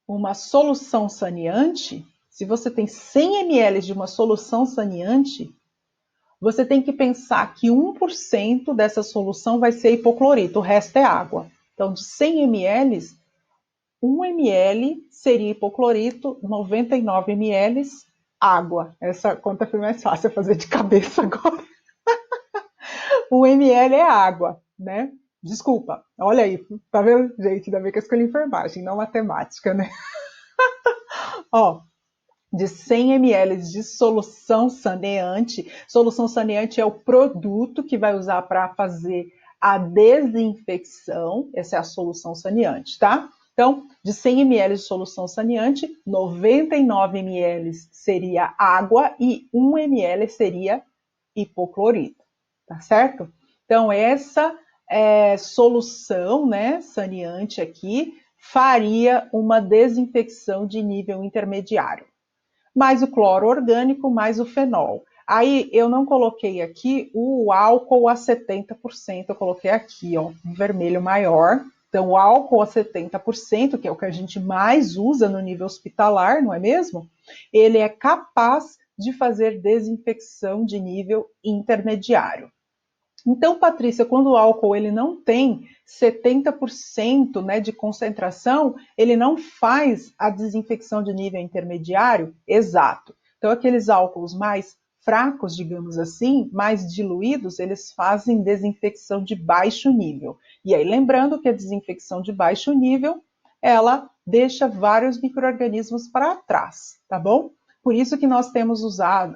Speaker 1: uma solução saneante, se você tem 100 ml de uma solução saneante, você tem que pensar que 1% dessa solução vai ser hipoclorito, o resto é água. Então, de 100 ml, 1 ml seria hipoclorito, 99 ml água. Essa conta foi mais fácil fazer de cabeça agora. o ml é água, né? Desculpa, olha aí, tá vendo, gente? Ainda bem que eu escolhi enfermagem, não matemática, né? Ó, de 100 ml de solução saneante é o produto que vai usar para fazer a desinfecção, essa é a solução saneante, tá? Então, de 100 ml de solução saneante, 99 ml seria água e 1 ml seria hipoclorito, tá certo? Então, essa solução, né, saneante aqui, faria uma desinfecção de nível intermediário. Mais o cloro orgânico, mais o fenol. Aí eu não coloquei aqui o álcool a 70%, eu coloquei aqui, ó, um vermelho maior. Então, o álcool a 70%, que é o que a gente mais usa no nível hospitalar, não é mesmo? Ele é capaz de fazer desinfecção de nível intermediário. Então, Patrícia, quando o álcool ele não tem 70%, né, de concentração, ele não faz a desinfecção de nível intermediário? Exato. Então, aqueles álcools mais fracos, digamos assim, mais diluídos, eles fazem desinfecção de baixo nível. E aí, lembrando que a desinfecção de baixo nível, ela deixa vários micro-organismos para trás, tá bom? Por isso que nós temos usado,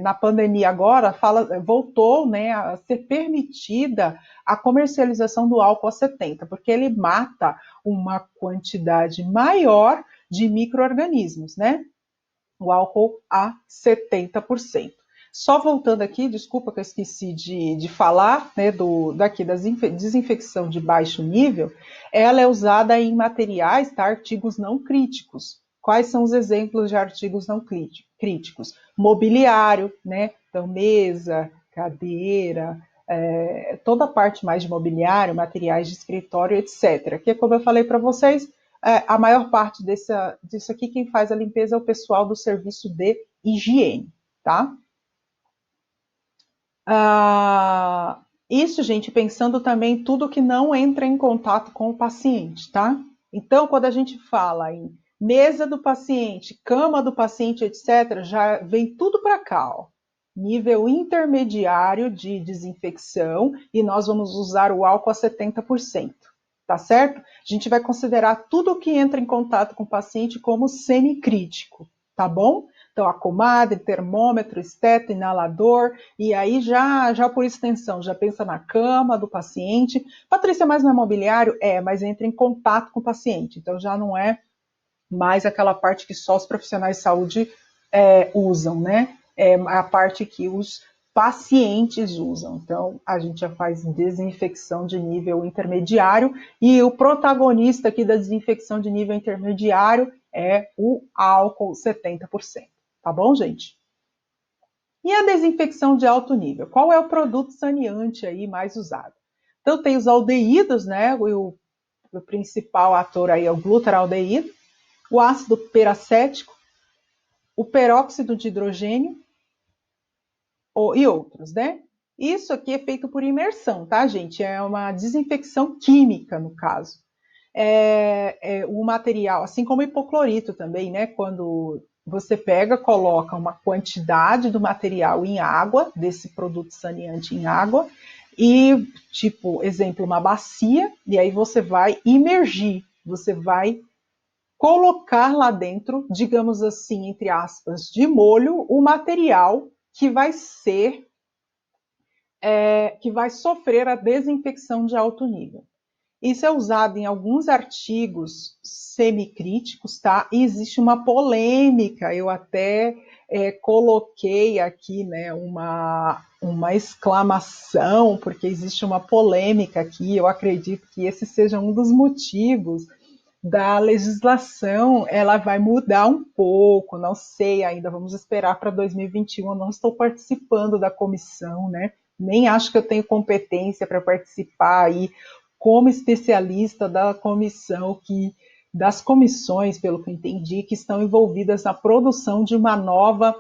Speaker 1: na pandemia agora, voltou, né, a ser permitida a comercialização do álcool a 70, porque ele mata uma quantidade maior de micro-organismos, né? O álcool a 70%. Só voltando aqui, desculpa que eu esqueci de falar, né, daqui da desinfecção de baixo nível, ela é usada em materiais, tá, artigos não críticos. Quais são os exemplos de artigos não críticos? Mobiliário, né? Então, mesa, cadeira, toda a parte mais de mobiliário, materiais de escritório, etc. Que, como eu falei para vocês, a maior parte disso aqui, quem faz a limpeza é o pessoal do serviço de higiene, tá? Isso, gente, pensando também em tudo que não entra em contato com o paciente, tá? Então, quando a gente fala em mesa do paciente, cama do paciente, etc., já vem tudo para cá, ó. Nível intermediário de desinfecção e nós vamos usar o álcool a 70%, tá certo? A gente vai considerar tudo que entra em contato com o paciente como semicrítico, tá bom? Então, a comadre, termômetro, esteto, inalador, e aí já por extensão, já pensa na cama do paciente. Patrícia, mas não é mobiliário? É, mas entra em contato com o paciente. Então, já não é mais aquela parte que só os profissionais de saúde usam, né? É a parte que os pacientes usam. Então, a gente já faz desinfecção de nível intermediário e o protagonista aqui da desinfecção de nível intermediário é o álcool 70%. Tá bom, gente? E a desinfecção de alto nível? Qual é o produto saneante aí mais usado? Então, tem os aldeídos, né? O principal ator aí é o glutaraldeído, o ácido peracético, o peróxido de hidrogênio e outros, né? Isso aqui é feito por imersão, tá, gente? É uma desinfecção química, no caso. O material, assim como o hipoclorito também, né? Quando você pega, coloca uma quantidade do material em água, desse produto saneante em água, e, tipo, exemplo, uma bacia, e aí você vai imergir, você vai colocar lá dentro, digamos assim, entre aspas, de molho, o material que vai ser, que vai sofrer a desinfecção de alto nível. Isso é usado em alguns artigos semicríticos, tá? E existe uma polêmica, eu até coloquei aqui, né, uma exclamação, porque existe uma polêmica aqui, eu acredito que esse seja um dos motivos da legislação, ela vai mudar um pouco, não sei ainda, vamos esperar para 2021, eu não estou participando da comissão, né? Nem acho que eu tenho competência para participar aí como especialista da comissão das comissões, pelo que eu entendi, que estão envolvidas na produção de uma nova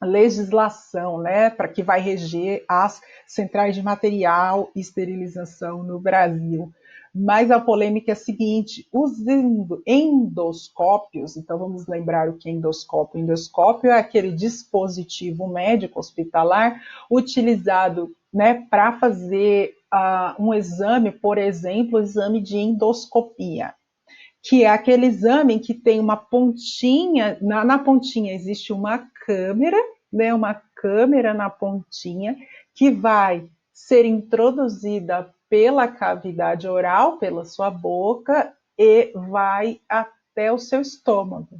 Speaker 1: legislação, né, para que vai reger as centrais de material e esterilização no Brasil. Mas a polêmica é a seguinte: os endoscópios, então vamos lembrar o que é endoscópio. Endoscópio é aquele dispositivo médico hospitalar utilizado né, para fazer um exame, por exemplo, o exame de endoscopia, que é aquele exame que tem uma pontinha, na pontinha existe uma câmera, né, uma câmera na pontinha, que vai ser introduzida pela cavidade oral, pela sua boca, e vai até o seu estômago.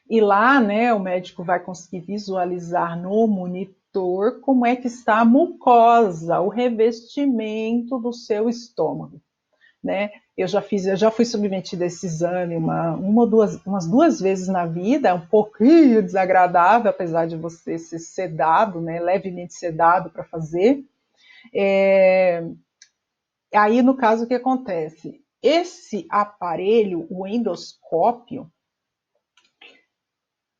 Speaker 1: E lá, né, o médico vai conseguir visualizar no monitor como é que está a mucosa, o revestimento do seu estômago, né? Eu já fui submetida a esse exame umas duas vezes na vida, é um pouquinho desagradável, apesar de você ser sedado, né, levemente sedado para fazer. Aí, no caso, o que acontece? Esse aparelho, o endoscópio,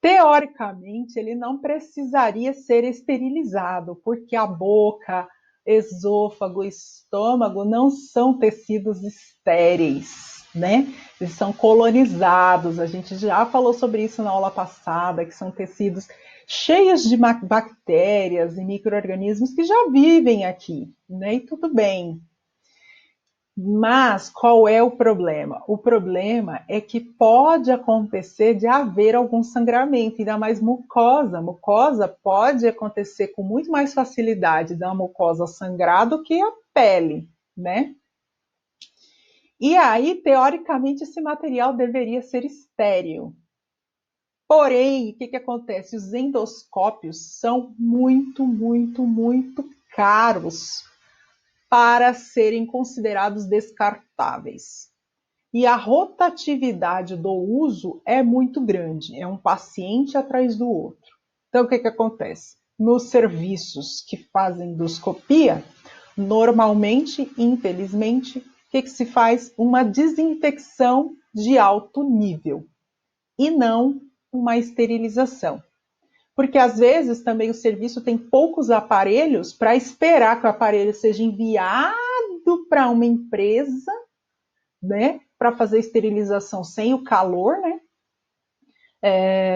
Speaker 1: teoricamente, ele não precisaria ser esterilizado, porque a boca, esôfago, estômago não são tecidos estéreis, né? Eles são colonizados. A gente já falou sobre isso na aula passada, que são tecidos cheios de bactérias e micro-organismos que já vivem aqui, né? E tudo bem. Mas qual é o problema? O problema é que pode acontecer de haver algum sangramento, ainda mais mucosa. Mucosa pode acontecer com muito mais facilidade da mucosa sangrar do que a pele, né? E aí, teoricamente, esse material deveria ser estéril. Porém, o que acontece? Os endoscópios são muito caros para serem considerados descartáveis. E a rotatividade do uso é muito grande, é um paciente atrás do outro. Então, o que acontece? Nos serviços que fazem endoscopia, normalmente, infelizmente, o que se faz? Uma desinfecção de alto nível e não uma esterilização. Porque às vezes também o serviço tem poucos aparelhos para esperar que o aparelho seja enviado para uma empresa, né, para fazer esterilização sem o calor, né?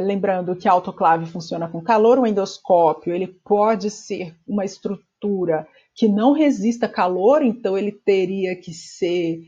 Speaker 1: Lembrando que a autoclave funciona com calor, o endoscópio ele pode ser uma estrutura que não resista calor, então ele teria que ser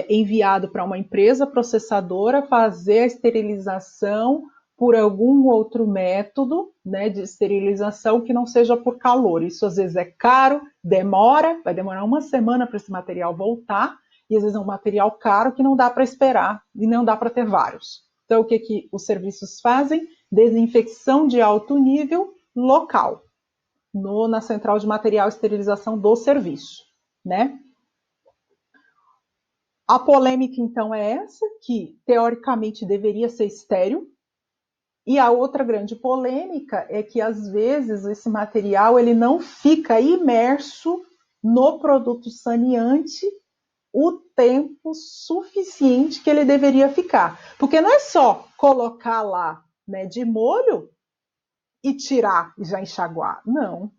Speaker 1: enviado para uma empresa processadora fazer a esterilização por algum outro método, né, de esterilização que não seja por calor. Isso às vezes é caro, demora, vai demorar uma semana para esse material voltar, e às vezes é um material caro que não dá para esperar e não dá para ter vários. Então, o que os serviços fazem? Desinfecção de alto nível local, na central de material e esterilização do serviço, né? A polêmica, então, é essa, que teoricamente deveria ser estéril, e a outra grande polêmica é que, às vezes, esse material ele não fica imerso no produto saneante o tempo suficiente que ele deveria ficar. Porque não é só colocar lá, né, de molho e tirar e já enxaguar. Não.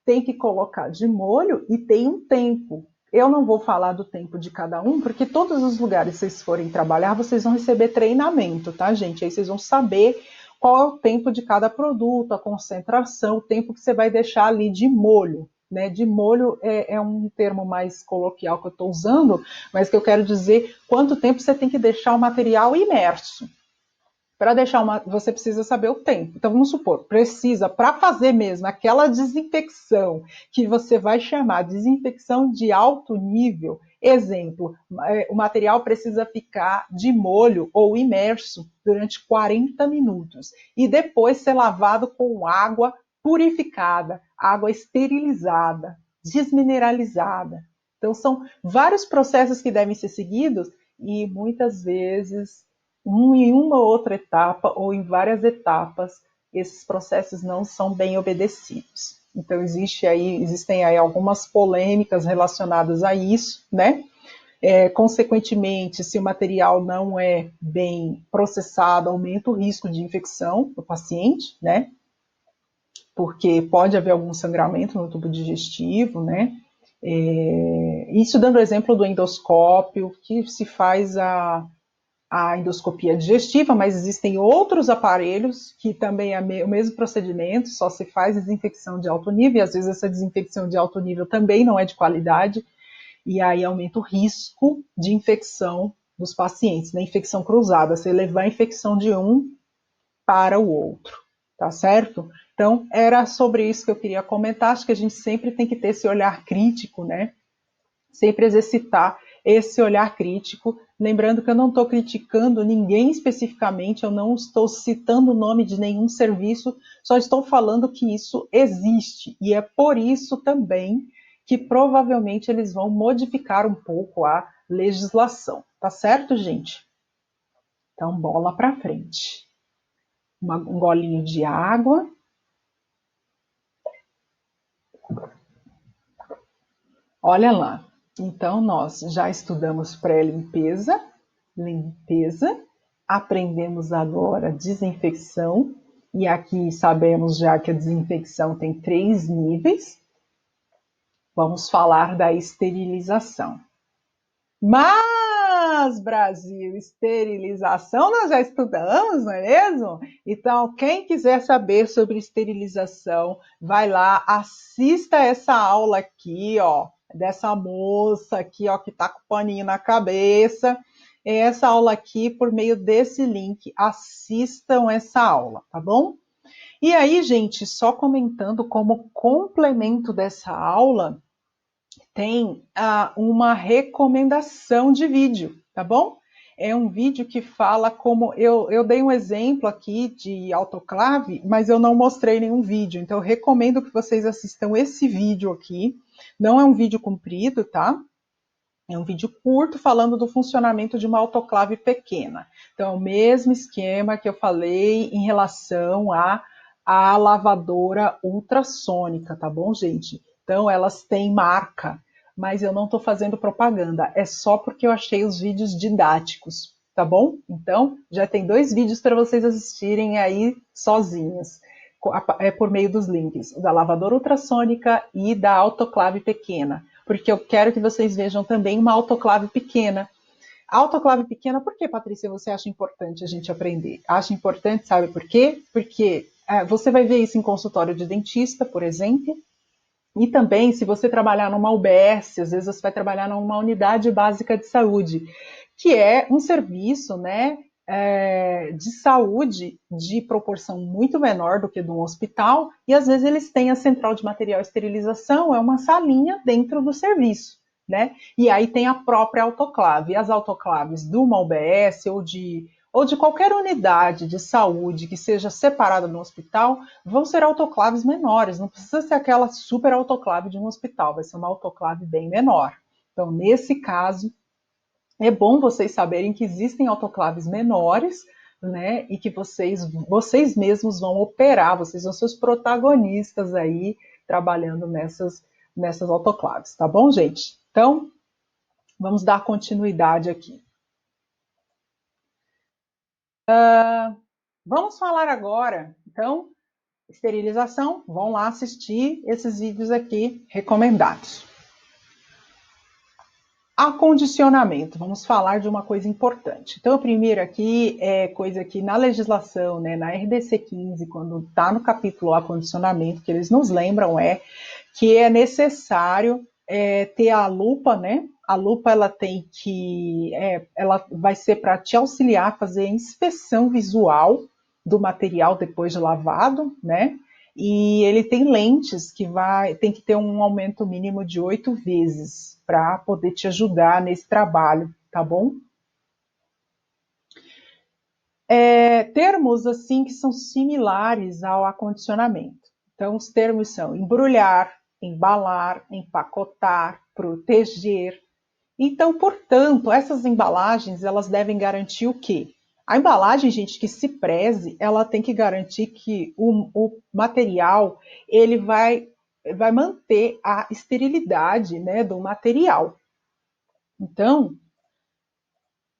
Speaker 1: Tem que colocar de molho e tem um tempo. Eu não vou falar do tempo de cada um, porque todos os lugares que vocês forem trabalhar, vocês vão receber treinamento, tá, gente? Aí vocês vão saber qual é o tempo de cada produto, a concentração, o tempo que você vai deixar ali de molho. Né, de molho é um termo mais coloquial que eu estou usando, mas que eu quero dizer quanto tempo você tem que deixar o material imerso. Para deixar você precisa saber o tempo. Então, vamos supor, precisa, para fazer mesmo aquela desinfecção que você vai chamar de desinfecção de alto nível, exemplo, o material precisa ficar de molho ou imerso durante 40 minutos e depois ser lavado com água purificada, água esterilizada, desmineralizada. Então, são vários processos que devem ser seguidos e muitas vezes em uma outra etapa ou em várias etapas, esses processos não são bem obedecidos. Então, existem aí algumas polêmicas relacionadas a isso, né? Consequentemente, se o material não é bem processado, aumenta o risco de infecção do paciente, né? Porque pode haver algum sangramento no tubo digestivo, né? Isso dando o exemplo do endoscópio, que se faz a endoscopia digestiva, mas existem outros aparelhos que também é o mesmo procedimento, só se faz desinfecção de alto nível, e às vezes essa desinfecção de alto nível também não é de qualidade, e aí aumenta o risco de infecção dos pacientes, né? Infecção cruzada, você levar a infecção de um para o outro, tá certo? Então, era sobre isso que eu queria comentar. Acho que a gente sempre tem que ter esse olhar crítico, né? Sempre exercitar esse olhar crítico. Lembrando que eu não estou criticando ninguém especificamente, eu não estou citando o nome de nenhum serviço, só estou falando que isso existe. E é por isso também que provavelmente eles vão modificar um pouco a legislação. Tá certo, gente? Então, bola para frente. Um golinho de água. Olha lá. Então, nós já estudamos pré-limpeza, limpeza, aprendemos agora desinfecção, e aqui sabemos já que a desinfecção tem 3 níveis. Vamos falar da esterilização. Mas, Brasil, esterilização nós já estudamos, não é mesmo? Então, quem quiser saber sobre esterilização, vai lá, assista essa aula aqui, ó, dessa moça aqui, ó, que tá com o paninho na cabeça. Essa aula aqui, por meio desse link, assistam essa aula, tá bom? E aí, gente, só comentando como complemento dessa aula, tem uma recomendação de vídeo, tá bom? É um vídeo que fala como... Eu dei um exemplo aqui de autoclave, mas eu não mostrei nenhum vídeo, então eu recomendo que vocês assistam esse vídeo aqui. Não é um vídeo comprido, tá? É um vídeo curto falando do funcionamento de uma autoclave pequena. Então, é o mesmo esquema que eu falei em relação à lavadora ultrassônica, tá bom, gente? Então, elas têm marca, mas eu não estou fazendo propaganda. É só porque eu achei os vídeos didáticos, tá bom? Então, já tem 2 vídeos para vocês assistirem aí sozinhos. É por meio dos links, da lavadora ultrassônica e da autoclave pequena, porque eu quero que vocês vejam também uma autoclave pequena. A autoclave pequena, por que, Patrícia, você acha importante a gente aprender? Acha importante, sabe por quê? Porque você vai ver isso em consultório de dentista, por exemplo, e também se você trabalhar numa UBS, às vezes você vai trabalhar numa unidade básica de saúde, que é um serviço, né, de saúde de proporção muito menor do que de um hospital, e às vezes eles têm a central de material e esterilização, é uma salinha dentro do serviço, né? E aí tem a própria autoclave. As autoclaves de uma UBS ou de qualquer unidade de saúde que seja separada do hospital vão ser autoclaves menores, não precisa ser aquela super autoclave de um hospital, vai ser uma autoclave bem menor. Então, nesse caso, é bom vocês saberem que existem autoclaves menores, né, e que vocês mesmos vão operar, vocês vão ser os protagonistas aí trabalhando nessas autoclaves, tá bom, gente? Então, vamos dar continuidade aqui. Vamos falar agora, então, esterilização, vão lá assistir esses vídeos aqui recomendados. Acondicionamento, vamos falar de uma coisa importante. Então, o primeiro aqui é coisa que na legislação, né, na RDC 15, quando está no capítulo acondicionamento, que eles nos lembram que é necessário ter a lupa, né? A lupa ela tem que, ela vai ser para te auxiliar a fazer a inspeção visual do material depois de lavado, né? E ele tem lentes que tem que ter um aumento mínimo de 8 vezes para poder te ajudar nesse trabalho, tá bom? Termos assim que são similares ao acondicionamento. Então, os termos são embrulhar, embalar, empacotar, proteger. Então, portanto, essas embalagens elas devem garantir o quê? A embalagem, gente, que se preze, ela tem que garantir que o material ele vai manter a esterilidade, né, do material. Então,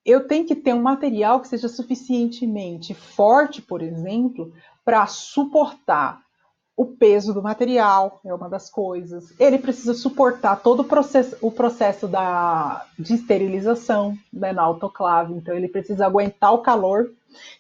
Speaker 1: eu tenho que ter um material que seja suficientemente forte, por exemplo, para suportar O peso do material é uma das coisas. Ele precisa suportar todo o processo de esterilização, né, na autoclave. Então, ele precisa aguentar o calor.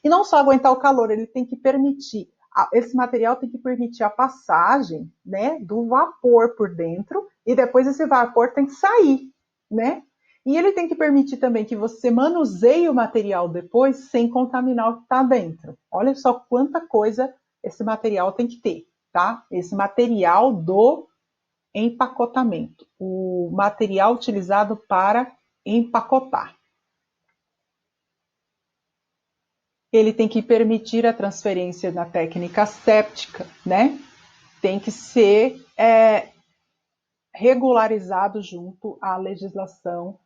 Speaker 1: E não só aguentar o calor, ele tem que permitir, esse material tem que permitir a passagem, né, do vapor por dentro, e depois esse vapor tem que sair, né? E ele tem que permitir também que você manuseie o material depois sem contaminar o que está dentro. Olha só quanta coisa esse material tem que ter, tá? Esse material do empacotamento, o material utilizado para empacotar. Ele tem que permitir a transferência na técnica séptica, né? Tem que ser regularizado junto à legislação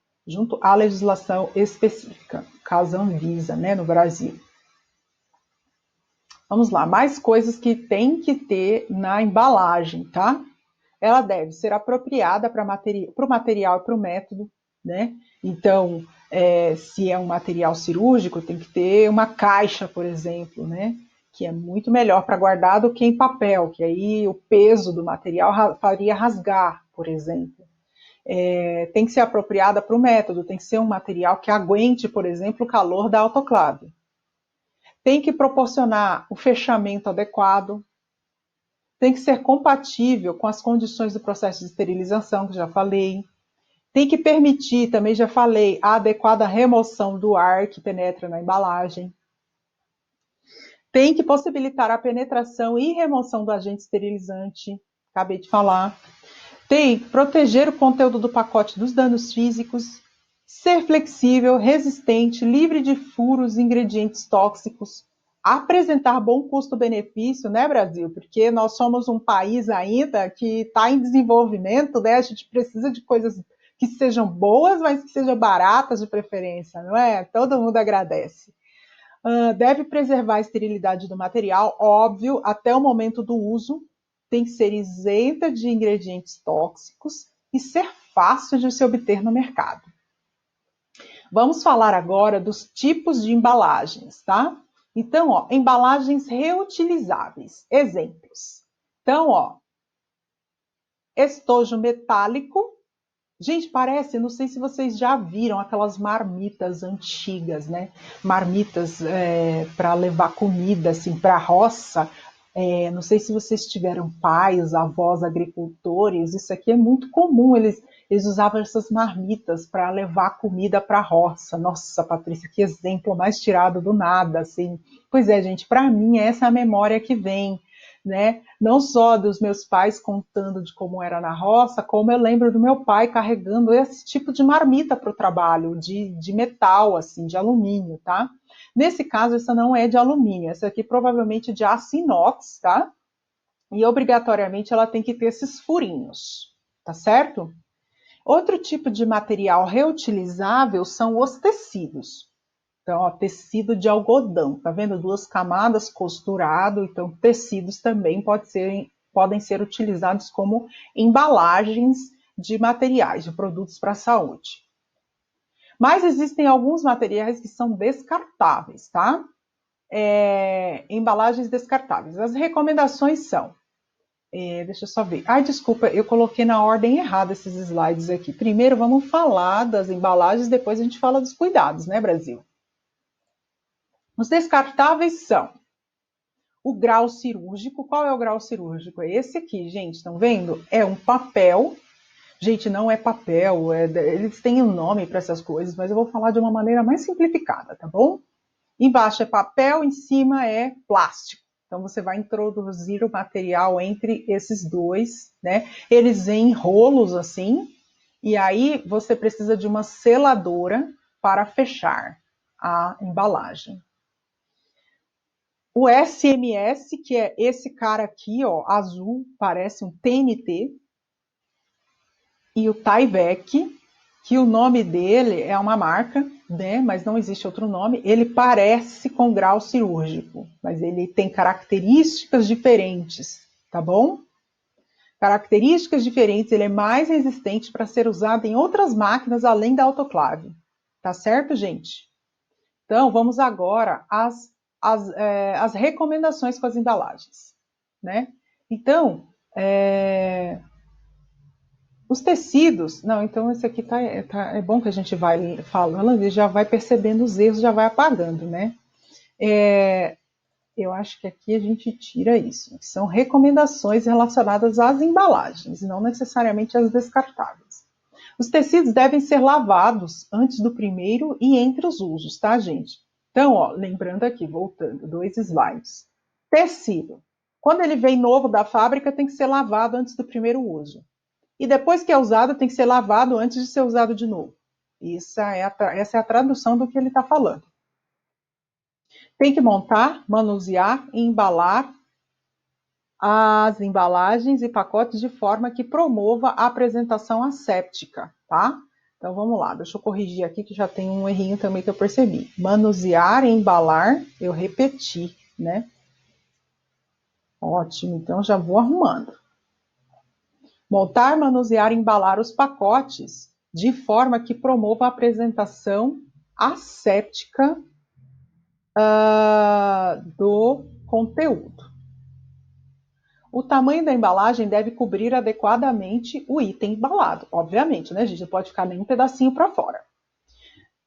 Speaker 1: específica, caso Anvisa, né, no Brasil. Vamos lá, mais coisas que tem que ter na embalagem, tá? Ela deve ser apropriada para o material e para o método, né? Então, se é um material cirúrgico, tem que ter uma caixa, por exemplo, né? Que é muito melhor para guardar do que em papel, que aí o peso do material faria rasgar, por exemplo. Tem que ser apropriada para o método, tem que ser um material que aguente, por exemplo, o calor da autoclave. Tem que proporcionar o fechamento adequado, tem que ser compatível com as condições do processo de esterilização, que já falei. Tem que permitir, também já falei, a adequada remoção do ar que penetra na embalagem. Tem que possibilitar a penetração e remoção do agente esterilizante, acabei de falar. Tem que proteger o conteúdo do pacote dos danos físicos, ser flexível, resistente, livre de furos e ingredientes tóxicos, apresentar bom custo-benefício, né, Brasil? Porque nós somos um país ainda que está em desenvolvimento, né? A gente precisa de coisas que sejam boas, mas que sejam baratas de preferência, não é? Todo mundo agradece. Deve preservar a esterilidade do material, óbvio, até o momento do uso, tem que ser isenta de ingredientes tóxicos e ser fácil de se obter no mercado. Vamos falar agora dos tipos de embalagens, tá? Então, ó, embalagens reutilizáveis. Exemplos. Então, ó, estojo metálico. Gente, parece, não sei se vocês já viram aquelas marmitas antigas, né? Marmitas para levar comida, assim, para a roça. Não sei se vocês tiveram pais, avós, agricultores, isso aqui é muito comum, eles usavam essas marmitas para levar comida para a roça. Nossa, Patrícia, que exemplo mais tirado do nada, assim. Pois é, gente, para mim essa é a memória que vem, né? Não só dos meus pais contando de como era na roça, como eu lembro do meu pai carregando esse tipo de marmita para o trabalho, de metal, assim, de alumínio, tá? Nesse caso, essa não é de alumínio, essa aqui provavelmente é de aço inox, tá? E obrigatoriamente ela tem que ter esses furinhos, tá certo? Outro tipo de material reutilizável são os tecidos. Então, ó, tecido de algodão, tá vendo? 2 camadas costurado, então tecidos também podem ser utilizados como embalagens de materiais, de produtos para a saúde. Mas existem alguns materiais que são descartáveis, tá? Embalagens descartáveis. As recomendações são, deixa eu só ver. Ai, desculpa, eu coloquei na ordem errada esses slides aqui. Primeiro vamos falar das embalagens, depois a gente fala dos cuidados, né, Brasil? Os descartáveis são o grau cirúrgico. Qual é o grau cirúrgico? É esse aqui, gente, estão vendo? É um papel. Gente, não é papel, eles têm um nome para essas coisas, mas eu vou falar de uma maneira mais simplificada, tá bom? Embaixo é papel, em cima é plástico. Então você vai introduzir o material entre esses dois, né? Eles vêm em rolos assim, e aí você precisa de uma seladora para fechar a embalagem. O SMS, que é esse cara aqui, ó, azul, parece um TNT, e o Tyvek, que o nome dele é uma marca, né, mas não existe outro nome. Ele parece com grau cirúrgico, mas ele tem características diferentes, tá bom? Características diferentes, ele é mais resistente para ser usado em outras máquinas além da autoclave. Tá certo, gente? Então, vamos agora às recomendações com as embalagens, né? Então, os tecidos, não, então esse aqui é bom que a gente vai falando e já vai percebendo os erros, já vai apagando, né? Eu acho que aqui a gente tira isso. São recomendações relacionadas às embalagens, não necessariamente às descartáveis. Os tecidos devem ser lavados antes do primeiro e entre os usos, tá, gente? Então, ó, lembrando aqui, voltando, 2 slides. Tecido. Quando ele vem novo da fábrica, tem que ser lavado antes do primeiro uso. E depois que é usado, tem que ser lavado antes de ser usado de novo. Essa é a tradução do que ele está falando. Tem que montar, manusear e embalar as embalagens e pacotes de forma que promova a apresentação asséptica, tá? Então vamos lá, deixa eu corrigir aqui que já tem um errinho também que eu percebi. Manusear e embalar, eu repeti, né? Ótimo, então já vou arrumando. Montar, manusear e embalar os pacotes de forma que promova a apresentação asséptica do conteúdo. O tamanho da embalagem deve cobrir adequadamente o item embalado, obviamente, né, gente? Não pode ficar nem um pedacinho para fora.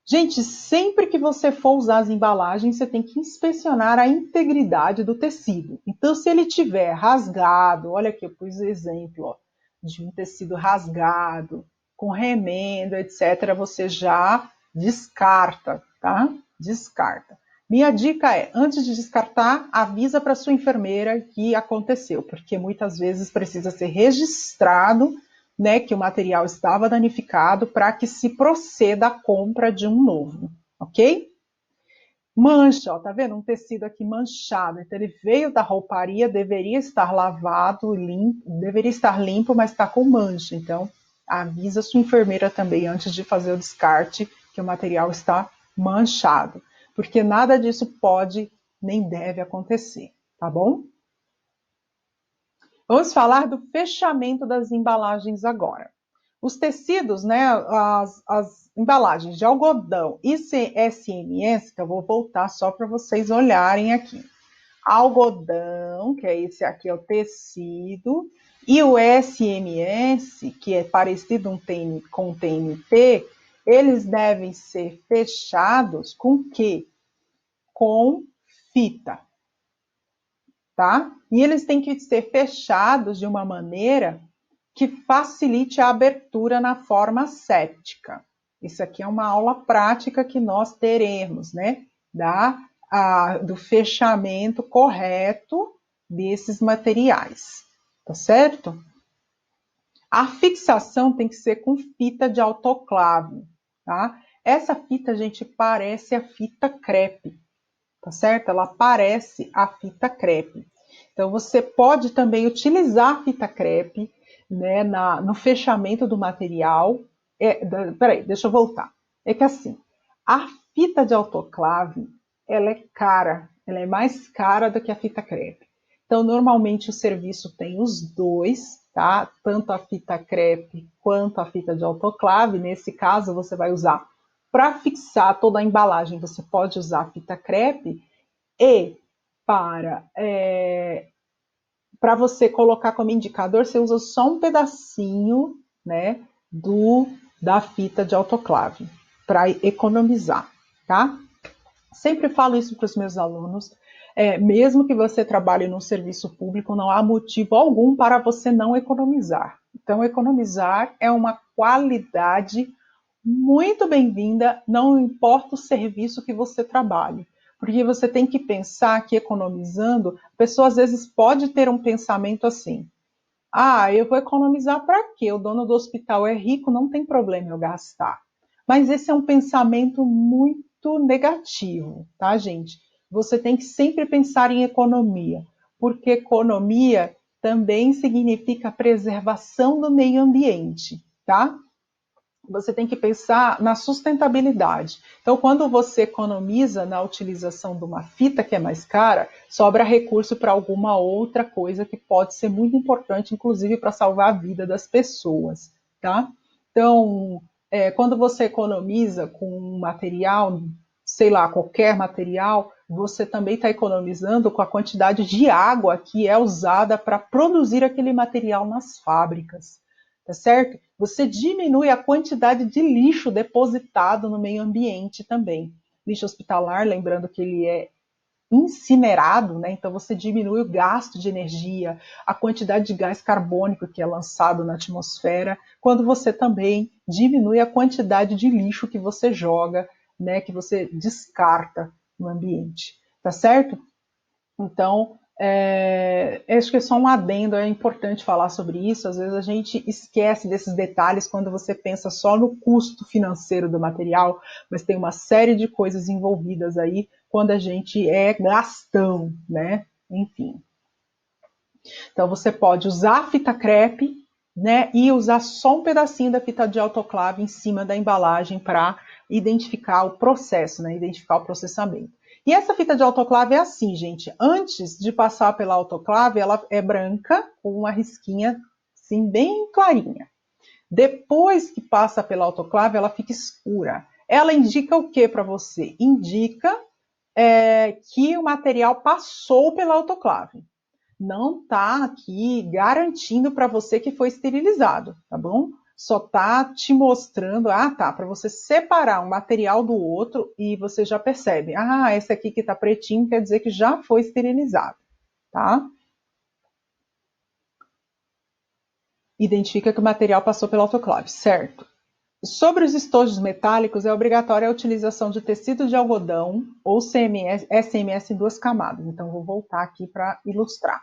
Speaker 1: Gente, sempre que você for usar as embalagens, você tem que inspecionar a integridade do tecido. Então, se ele tiver rasgado, olha aqui, eu pus o exemplo ó, de um tecido rasgado, com remendo, etc., você já descarta, tá? Descarta. Minha dica é, antes de descartar, avisa para sua enfermeira que aconteceu, porque muitas vezes precisa ser registrado, né, que o material estava danificado para que se proceda à compra de um novo, ok? Mancha, ó, tá vendo? Um tecido aqui manchado. Então ele veio da rouparia, deveria estar lavado, limpo, deveria estar limpo, mas está com mancha. Então avisa sua enfermeira também antes de fazer o descarte que o material está manchado, porque nada disso pode nem deve acontecer, tá bom? Vamos falar do fechamento das embalagens agora. Os tecidos, né, as embalagens de algodão e SMS, que eu vou voltar só para vocês olharem aqui. Algodão, que é esse aqui, é o tecido, e o SMS, que é parecido com TNT, eles devem ser fechados com o quê? Com fita, tá? E eles têm que ser fechados de uma maneira que facilite a abertura na forma séptica. Isso aqui é uma aula prática que nós teremos, né? Do fechamento correto desses materiais, tá certo? A fixação tem que ser com fita de autoclave, tá? Essa fita, gente, parece a fita crepe, tá certo? Ela parece a fita crepe. Então, você pode também utilizar a fita crepe, né, no fechamento do material. Peraí, deixa eu voltar. É que assim, a fita de autoclave, ela é cara, ela é mais cara do que a fita crepe. Então, normalmente o serviço tem os dois, tá? Tanto a fita crepe quanto a fita de autoclave. Nesse caso, você vai usar para fixar toda a embalagem, você pode usar a fita crepe e para você colocar como indicador, você usa só um pedacinho, né, da fita de autoclave para economizar, tá? Sempre falo isso para os meus alunos. Mesmo que você trabalhe num serviço público, não há motivo algum para você não economizar. Então, economizar é uma qualidade muito bem-vinda, não importa o serviço que você trabalhe. Porque você tem que pensar que economizando, a pessoa às vezes pode ter um pensamento assim: ah, eu vou economizar para quê? O dono do hospital é rico, não tem problema eu gastar. Mas esse é um pensamento muito negativo, tá, gente? Você tem que sempre pensar em economia, porque economia também significa preservação do meio ambiente, tá? Você tem que pensar na sustentabilidade. Então, quando você economiza na utilização de uma fita que é mais cara, sobra recurso para alguma outra coisa que pode ser muito importante, inclusive para salvar a vida das pessoas, tá? Então, quando você economiza com um material, sei lá, qualquer material, você também está economizando com a quantidade de água que é usada para produzir aquele material nas fábricas, tá certo? Você diminui a quantidade de lixo depositado no meio ambiente também. Lixo hospitalar, lembrando que ele é incinerado, né? Então você diminui o gasto de energia, a quantidade de gás carbônico que é lançado na atmosfera, quando você também diminui a quantidade de lixo que você joga, né? Que você descarta no ambiente, tá certo? Então, acho que é só um adendo, é importante falar sobre isso. Às vezes a gente esquece desses detalhes quando você pensa só no custo financeiro do material, mas tem uma série de coisas envolvidas aí quando a gente é gastão, né? Enfim. Então você pode usar a fita crepe, né, e usar só um pedacinho da fita de autoclave em cima da embalagem para identificar o processo, né, identificar o processamento. E essa fita de autoclave é assim, gente. Antes de passar pela autoclave, ela é branca com uma risquinha assim bem clarinha. Depois que passa pela autoclave, ela fica escura. Ela indica o que para você? Indica que o material passou pela autoclave. Não está aqui garantindo para você que foi esterilizado, tá bom? Só está te mostrando, tá, para você separar um material do outro e você já percebe, esse aqui que está pretinho quer dizer que já foi esterilizado, tá? Identifica que o material passou pelo autoclave, certo? Sobre os estojos metálicos, é obrigatória a utilização de tecido de algodão ou CMS, SMS em 2 camadas. Então, vou voltar aqui para ilustrar.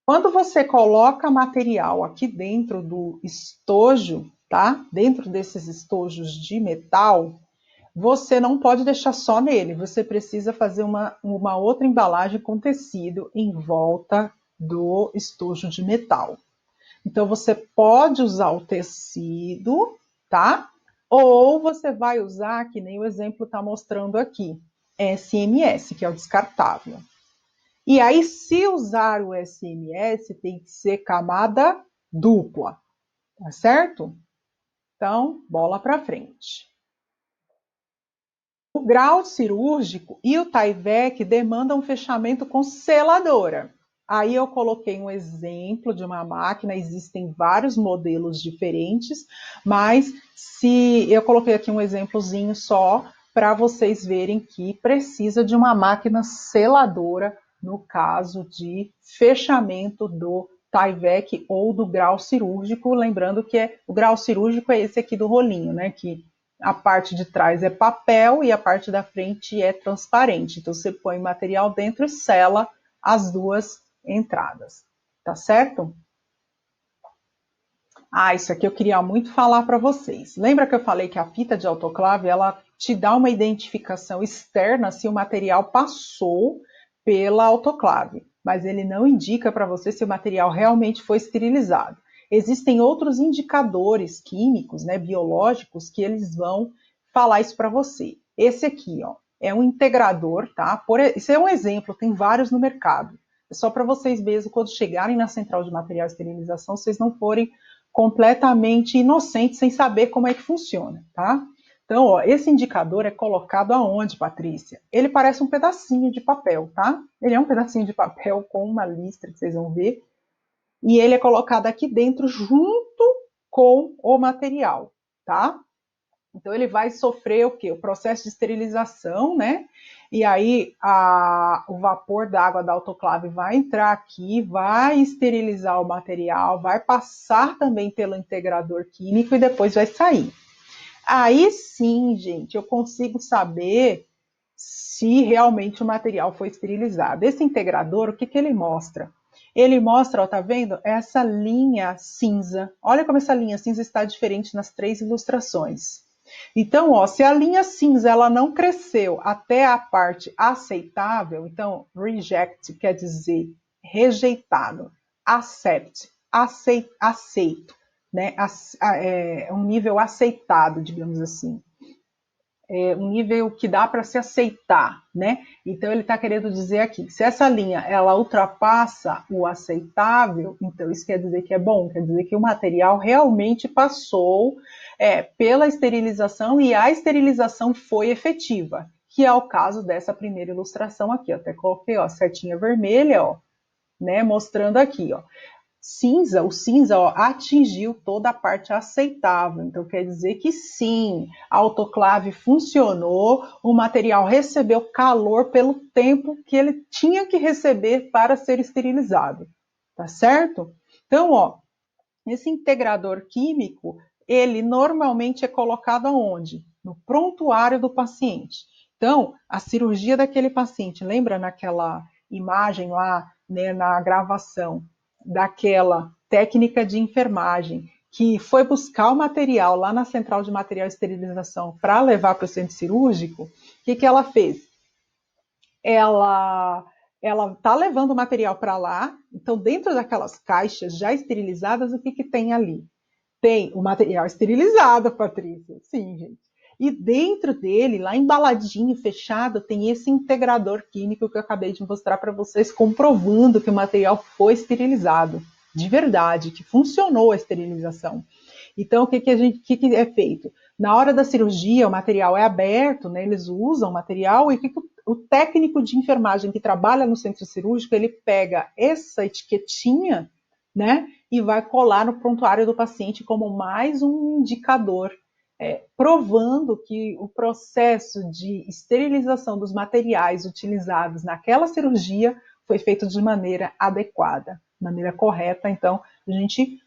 Speaker 1: Quando você coloca material aqui dentro do estojo, tá? Dentro desses estojos de metal, você não pode deixar só nele. Você precisa fazer uma outra embalagem com tecido em volta do estojo de metal. Então, você pode usar o tecido, tá? Ou você vai usar, que nem o exemplo está mostrando aqui, SMS, que é o descartável. E aí, se usar o SMS, tem que ser camada dupla, tá certo? Então, bola para frente. O grau cirúrgico e o Tyvek demandam um fechamento com seladora. Aí eu coloquei um exemplo de uma máquina, existem vários modelos diferentes, mas se eu coloquei aqui um exemplozinho só para vocês verem que precisa de uma máquina seladora no caso de fechamento do Tyvek ou do grau cirúrgico, lembrando que o grau cirúrgico é esse aqui do rolinho, né, que a parte de trás é papel e a parte da frente é transparente. Então você põe material dentro e sela as duas entradas, tá certo? Isso aqui eu queria muito falar para vocês. Lembra que eu falei que a fita de autoclave, ela te dá uma identificação externa se o material passou pela autoclave, mas ele não indica para você se o material realmente foi esterilizado. Existem outros indicadores químicos, né, biológicos, que eles vão falar isso para você. Esse aqui, ó, é um integrador, tá? Isso é um exemplo, tem vários no mercado. É só para vocês mesmo, quando chegarem na central de material de esterilização, vocês não forem completamente inocentes sem saber como é que funciona, tá? Então, ó, esse indicador é colocado aonde, Patrícia? Ele parece um pedacinho de papel, tá? Ele é um pedacinho de papel com uma listra que vocês vão ver, e ele é colocado aqui dentro junto com o material, tá? Então ele vai sofrer o quê? O processo de esterilização, né? E aí o vapor da água da autoclave vai entrar aqui, vai esterilizar o material, vai passar também pelo integrador químico e depois vai sair. Aí sim, gente, eu consigo saber se realmente o material foi esterilizado. Esse integrador, o que, que ele mostra? Ele mostra, ó, tá vendo? Essa linha cinza. Olha como essa linha cinza está diferente nas 3 ilustrações. Então, ó, se a linha cinza ela não cresceu até a parte aceitável, então reject quer dizer rejeitado, accept, aceito, né? Um nível aceitado, digamos assim. Um nível que dá para se aceitar, né? Então ele está querendo dizer aqui que se essa linha ela ultrapassa o aceitável, então isso quer dizer que é bom, quer dizer que o material realmente passou pela esterilização e a esterilização foi efetiva, que é o caso dessa primeira ilustração aqui. Eu até coloquei, ó, setinha vermelha, ó, né, mostrando aqui, ó. O cinza, ó, atingiu toda a parte aceitável. Então, quer dizer que sim, a autoclave funcionou, o material recebeu calor pelo tempo que ele tinha que receber para ser esterilizado. Tá certo? Então, ó, esse integrador químico, ele normalmente é colocado aonde? No prontuário do paciente. Então, a cirurgia daquele paciente, lembra naquela imagem lá, né, na gravação, daquela técnica de enfermagem que foi buscar o material lá na central de material de esterilização para levar para o centro cirúrgico? O que, que ela fez? Ela está levando o material para lá, então dentro daquelas caixas já esterilizadas, o que, que tem ali? Tem o material esterilizado, Patrícia. Sim, gente. E dentro dele, lá embaladinho, fechado, tem esse integrador químico que eu acabei de mostrar para vocês, comprovando que o material foi esterilizado. De verdade, que funcionou a esterilização. Então, o que que é feito? Na hora da cirurgia, o material é aberto, né? Eles usam o material e o técnico de enfermagem que trabalha no centro cirúrgico, ele pega essa etiquetinha, né? E vai colar no prontuário do paciente como mais um indicador, provando que o processo de esterilização dos materiais utilizados naquela cirurgia foi feito de maneira adequada, maneira correta. Então, a gente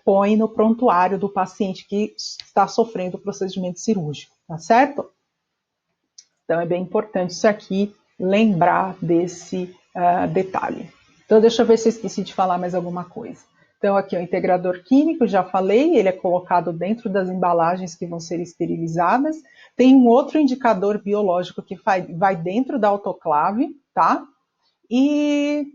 Speaker 1: põe no prontuário do paciente que está sofrendo o procedimento cirúrgico, tá certo? Então, é bem importante isso aqui, lembrar desse detalhe. Então, deixa eu ver se eu esqueci de falar mais alguma coisa. Então, aqui o integrador químico, já falei, ele é colocado dentro das embalagens que vão ser esterilizadas. Tem um outro indicador biológico que vai dentro da autoclave, tá? E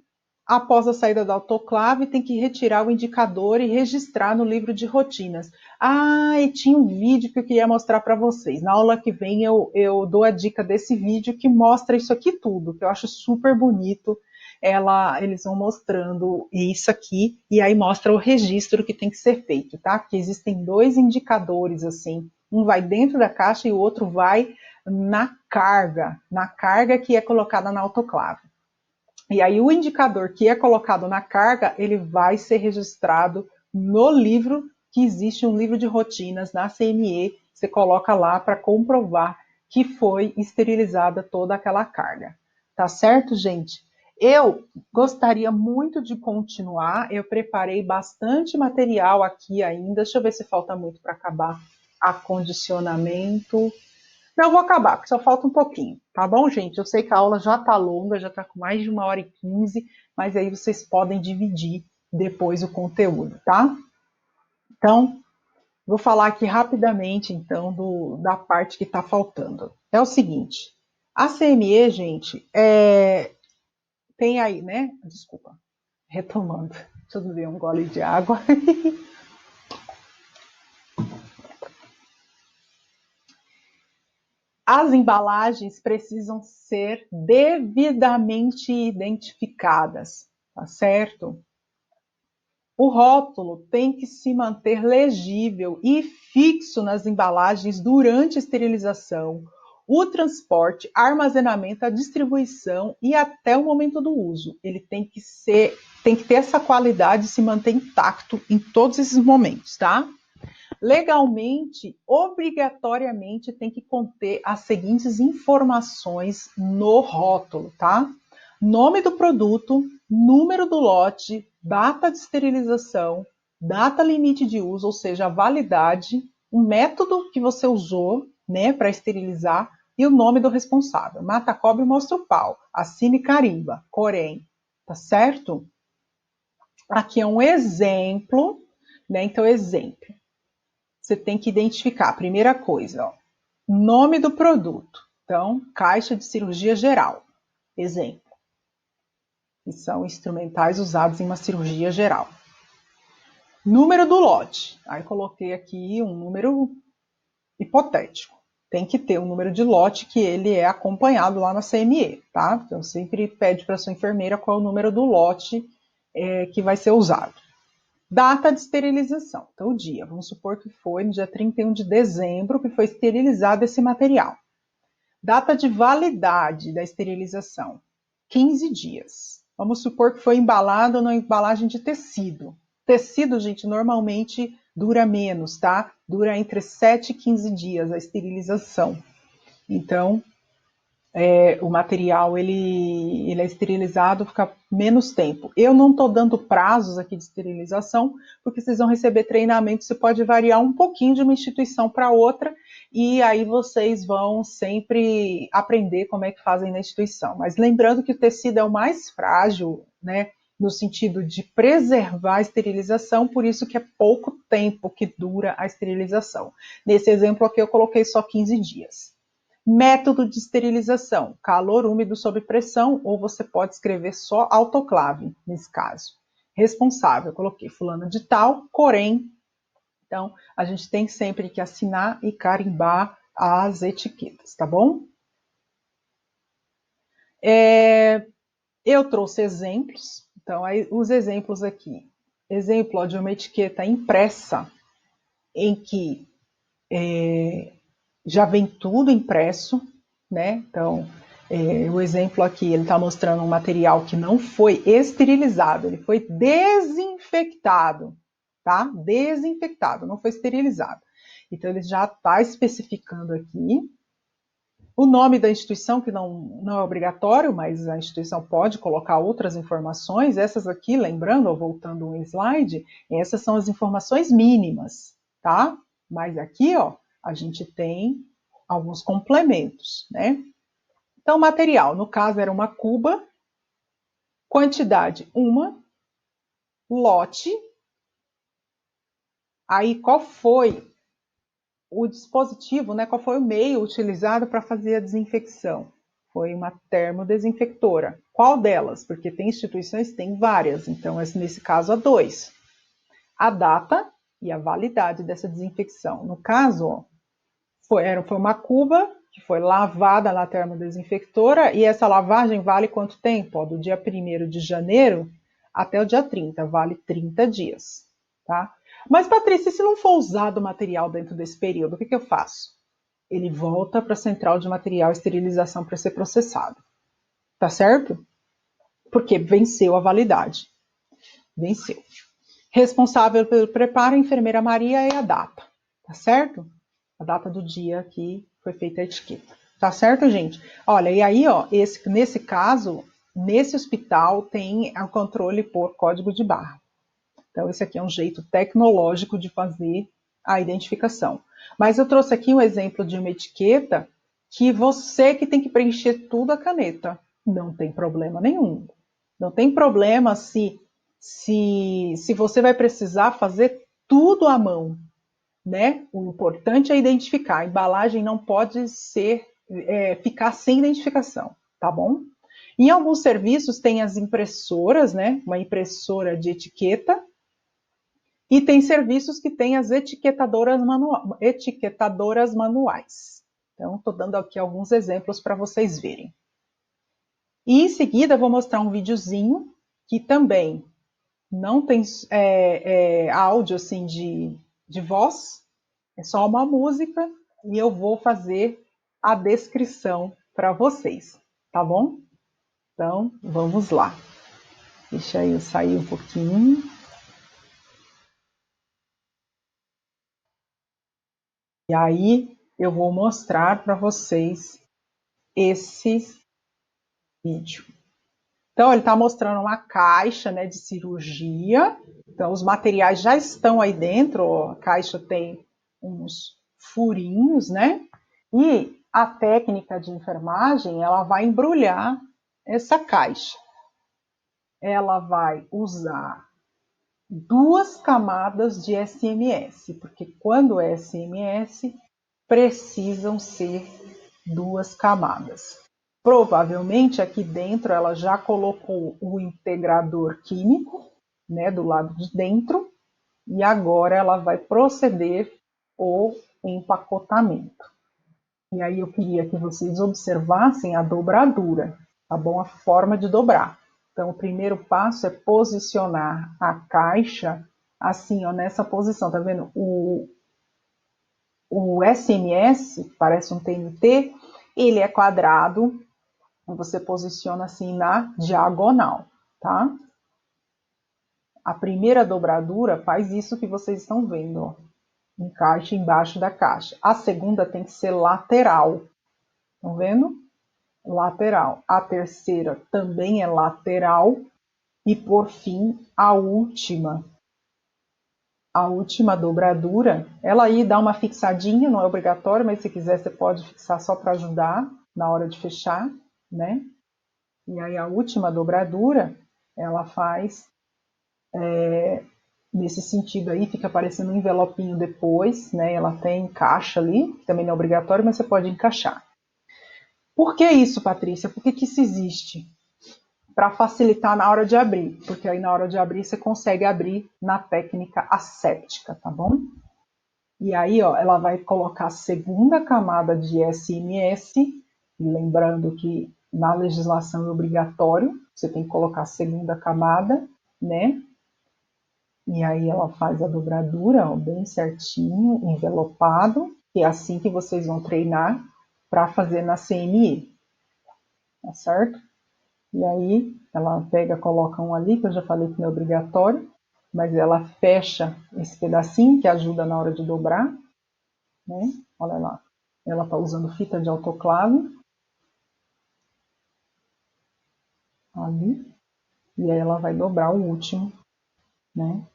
Speaker 1: após a saída da autoclave, tem que retirar o indicador e registrar no livro de rotinas. Ah, e tinha um vídeo que eu queria mostrar para vocês. Na aula que vem eu dou a dica desse vídeo que mostra isso aqui tudo, que eu acho super bonito. Eles vão mostrando isso aqui e aí mostra o registro que tem que ser feito, tá? Porque existem dois indicadores assim. Um vai dentro da caixa e o outro vai na carga que é colocada na autoclave. E aí o indicador que é colocado na carga, ele vai ser registrado no livro, que existe um livro de rotinas na CME, você coloca lá para comprovar que foi esterilizada toda aquela carga. Tá certo, gente? Eu gostaria muito de continuar, eu preparei bastante material aqui ainda, deixa eu ver se falta muito para acabar. Acondicionamento. Não, vou acabar, porque só falta um pouquinho, tá bom, gente? Eu sei que a aula já tá longa, já tá com mais de 1h15, mas aí vocês podem dividir depois o conteúdo, tá? Então, vou falar aqui rapidamente, então, da parte que tá faltando. É o seguinte, a CME, gente, tem aí, né? Desculpa, retomando. Deixa eu beber um gole de água. As embalagens precisam ser devidamente identificadas, tá certo? O rótulo tem que se manter legível e fixo nas embalagens durante a esterilização, o transporte, armazenamento, a distribuição e até o momento do uso. Ele tem que ter essa qualidade e se manter intacto em todos esses momentos, tá? Legalmente, obrigatoriamente tem que conter as seguintes informações no rótulo, tá? Nome do produto, número do lote, data de esterilização, data limite de uso, ou seja, a validade, o método que você usou, né, para esterilizar e o nome do responsável. Mata, cobre, mostra o pau. Assine, carimba. Corém, tá certo? Aqui é um exemplo, né? Então, exemplo. Você tem que identificar, primeira coisa, ó, nome do produto. Então, caixa de cirurgia geral, exemplo, que são instrumentais usados em uma cirurgia geral. Número do lote. Aí coloquei aqui um número hipotético. Tem que ter um número de lote que ele é acompanhado lá na CME, tá? Então, sempre pede para sua enfermeira qual é o número do lote que vai ser usado. Data de esterilização, então o dia, vamos supor que foi no dia 31 de dezembro que foi esterilizado esse material. Data de validade da esterilização: 15 dias. Vamos supor que foi embalado na embalagem de tecido. Tecido, gente, normalmente dura menos, tá? Dura entre 7 e 15 dias a esterilização. Então, o material ele é esterilizado, fica menos tempo. Eu não estou dando prazos aqui de esterilização, porque vocês vão receber treinamento, isso pode variar um pouquinho de uma instituição para outra, e aí vocês vão sempre aprender como é que fazem na instituição. Mas lembrando que o tecido é o mais frágil, né, no sentido de preservar a esterilização, por isso que é pouco tempo que dura a esterilização. Nesse exemplo aqui eu coloquei só 15 dias. Método de esterilização: calor úmido sob pressão, ou você pode escrever só autoclave, nesse caso. Responsável: coloquei fulano de tal, Corém. Então, a gente tem sempre que assinar e carimbar as etiquetas, tá bom? Eu trouxe exemplos, então aí, os exemplos aqui. Exemplo de uma etiqueta impressa, em que já vem tudo impresso, né? Então, o exemplo aqui, ele está mostrando um material que não foi esterilizado, ele foi desinfectado, tá? Desinfectado, não foi esterilizado. Então, ele já está especificando aqui o nome da instituição, que não é obrigatório, mas a instituição pode colocar outras informações. Essas aqui, lembrando, voltando um slide, essas são as informações mínimas, tá? Mas aqui, ó, a gente tem alguns complementos, né? Então, material, no caso era uma cuba, quantidade uma, lote. Aí, qual foi o dispositivo, né? Qual foi o meio utilizado para fazer a desinfecção? Foi uma termodesinfectora. Qual delas? Porque tem instituições, tem várias, então nesse caso há dois. A data e a validade dessa desinfecção. No caso, ó, foi uma cuba que foi lavada na termodesinfectora, e essa lavagem vale quanto tempo? Ó, do dia 1º de janeiro até o dia 30, vale 30 dias. Tá? Mas, Patrícia, se não for usado o material dentro desse período, o que eu faço? Ele volta para a central de material e esterilização para ser processado. Tá certo? Porque venceu a validade. Venceu. Responsável pelo preparo, a enfermeira Maria, e a data. Tá certo? A data do dia que foi feita a etiqueta. Tá certo, gente? Olha, e aí, ó, nesse caso, nesse hospital tem o controle por código de barra. Então, esse aqui é um jeito tecnológico de fazer a identificação. Mas eu trouxe aqui um exemplo de uma etiqueta que você que tem que preencher tudo a caneta. Não tem problema nenhum. Não tem problema se você vai precisar fazer tudo à mão, né? O importante é identificar. A embalagem não pode ficar sem identificação, tá bom? Em alguns serviços tem as impressoras, né? Uma impressora de etiqueta. E tem serviços que têm as etiquetadoras manuais. Então, estou dando aqui alguns exemplos para vocês verem. E em seguida, vou mostrar um videozinho que também não tem áudio assim de voz, é só uma música, e eu vou fazer a descrição para vocês, tá bom? Então, vamos lá. Deixa eu sair um pouquinho. E aí, eu vou mostrar para vocês esse vídeo. Então, ele está mostrando uma caixa, né, de cirurgia. Então, os materiais já estão aí dentro. Ó, a caixa tem uns furinhos, né? E a técnica de enfermagem, ela vai embrulhar essa caixa. Ela vai usar 2 camadas de SMS, porque quando é SMS, precisam ser 2 camadas. Provavelmente aqui dentro ela já colocou o integrador químico, né, do lado de dentro, e agora ela vai proceder o empacotamento. E aí eu queria que vocês observassem a dobradura, tá bom? A forma de dobrar. Então, o primeiro passo é posicionar a caixa assim, ó, nessa posição, tá vendo? O SMS, parece um TNT, Ele é quadrado, você posiciona assim na diagonal, tá? A primeira dobradura faz isso que vocês estão vendo, ó. Encaixa embaixo da caixa. A segunda tem que ser lateral, estão vendo? Lateral. A terceira também é lateral. E por fim, a última dobradura, ela aí dá uma fixadinha, não é obrigatório, mas se quiser você pode fixar só para ajudar na hora de fechar, né? E aí a última dobradura, ela faz nesse sentido aí, fica parecendo um envelopinho depois, né? Ela tem caixa ali, que também não é obrigatório, mas você pode encaixar. Por que isso, Patrícia? Por que isso existe? Para facilitar na hora de abrir, porque aí na hora de abrir você consegue abrir na técnica asséptica, tá bom? E aí, ó, ela vai colocar a segunda camada de SMS, lembrando que na legislação é obrigatório, você tem que colocar a segunda camada, né? E aí ela faz a dobradura, ó, bem certinho, envelopado, que é assim que vocês vão treinar para fazer na CNE, tá certo? E aí ela pega, coloca um ali, que eu já falei que não é obrigatório, mas ela fecha esse pedacinho que ajuda na hora de dobrar, né? Olha lá, ela está usando fita de autoclave ali, e aí ela vai dobrar o último, né?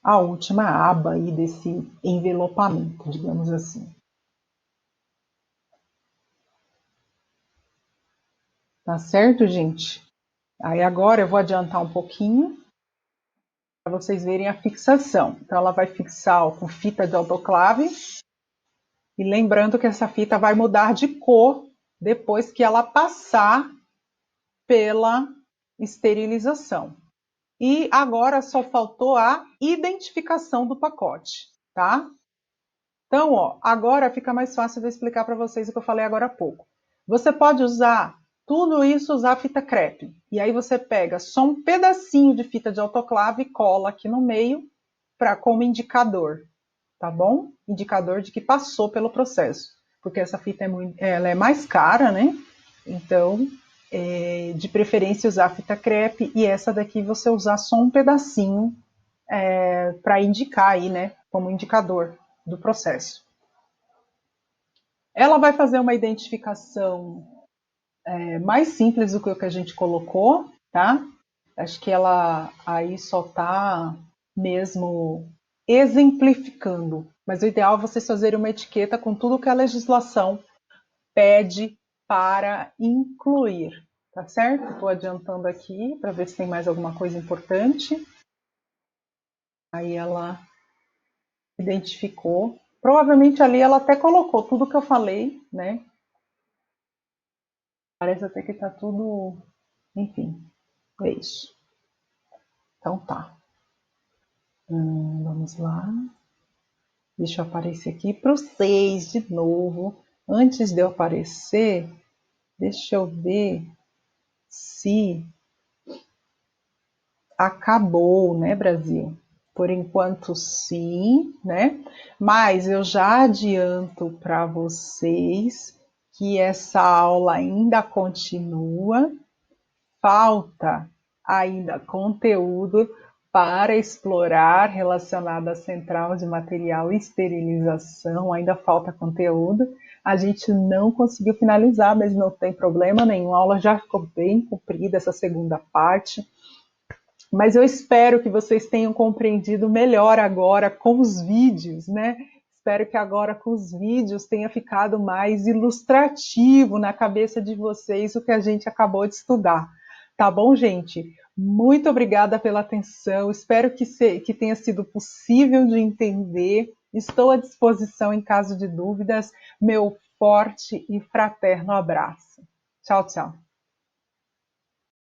Speaker 1: A última aba aí desse envelopamento, digamos assim. Tá certo, gente? Aí agora eu vou adiantar um pouquinho para vocês verem a fixação. Então ela vai fixar ó, com fita de autoclave. E lembrando que essa fita vai mudar de cor depois que ela passar pela esterilização. E agora só faltou a identificação do pacote, tá? Então, ó, agora fica mais fácil de eu explicar para vocês o que eu falei agora há pouco. Você pode usar tudo isso, usar fita crepe. E aí você pega só um pedacinho de fita de autoclave e cola aqui no meio como indicador, tá bom? Indicador de que passou pelo processo. Porque essa fita ela é mais cara, né? Então, de preferência usar fita crepe e essa daqui você usar só um pedacinho para indicar aí, né? Como indicador do processo. Ela vai fazer uma identificação mais simples do que o que a gente colocou, tá? Acho que ela aí só está mesmo exemplificando. Mas o ideal é vocês fazerem uma etiqueta com tudo que a legislação pede para incluir, tá certo? Estou adiantando aqui para ver se tem mais alguma coisa importante. Aí ela identificou. Provavelmente ali ela até colocou tudo que eu falei, né? Parece até que tá tudo. Enfim, é isso. Então tá. Vamos lá. Deixa eu aparecer aqui para vocês de novo. Antes de eu aparecer, deixa eu ver se acabou, né, Brasil? Por enquanto, sim, né? Mas eu já adianto para vocês que essa aula ainda continua, falta ainda conteúdo para explorar relacionado à central de material e esterilização, ainda falta conteúdo. A gente não conseguiu finalizar, mas não tem problema nenhum, a aula já ficou bem comprida, essa segunda parte. Mas eu espero que vocês tenham compreendido melhor agora com os vídeos, né? Espero que agora com os vídeos tenha ficado mais ilustrativo na cabeça de vocês o que a gente acabou de estudar. Tá bom, gente? Muito obrigada pela atenção. Espero que tenha sido possível de entender. Estou à disposição em caso de dúvidas. Meu forte e fraterno abraço. Tchau, tchau.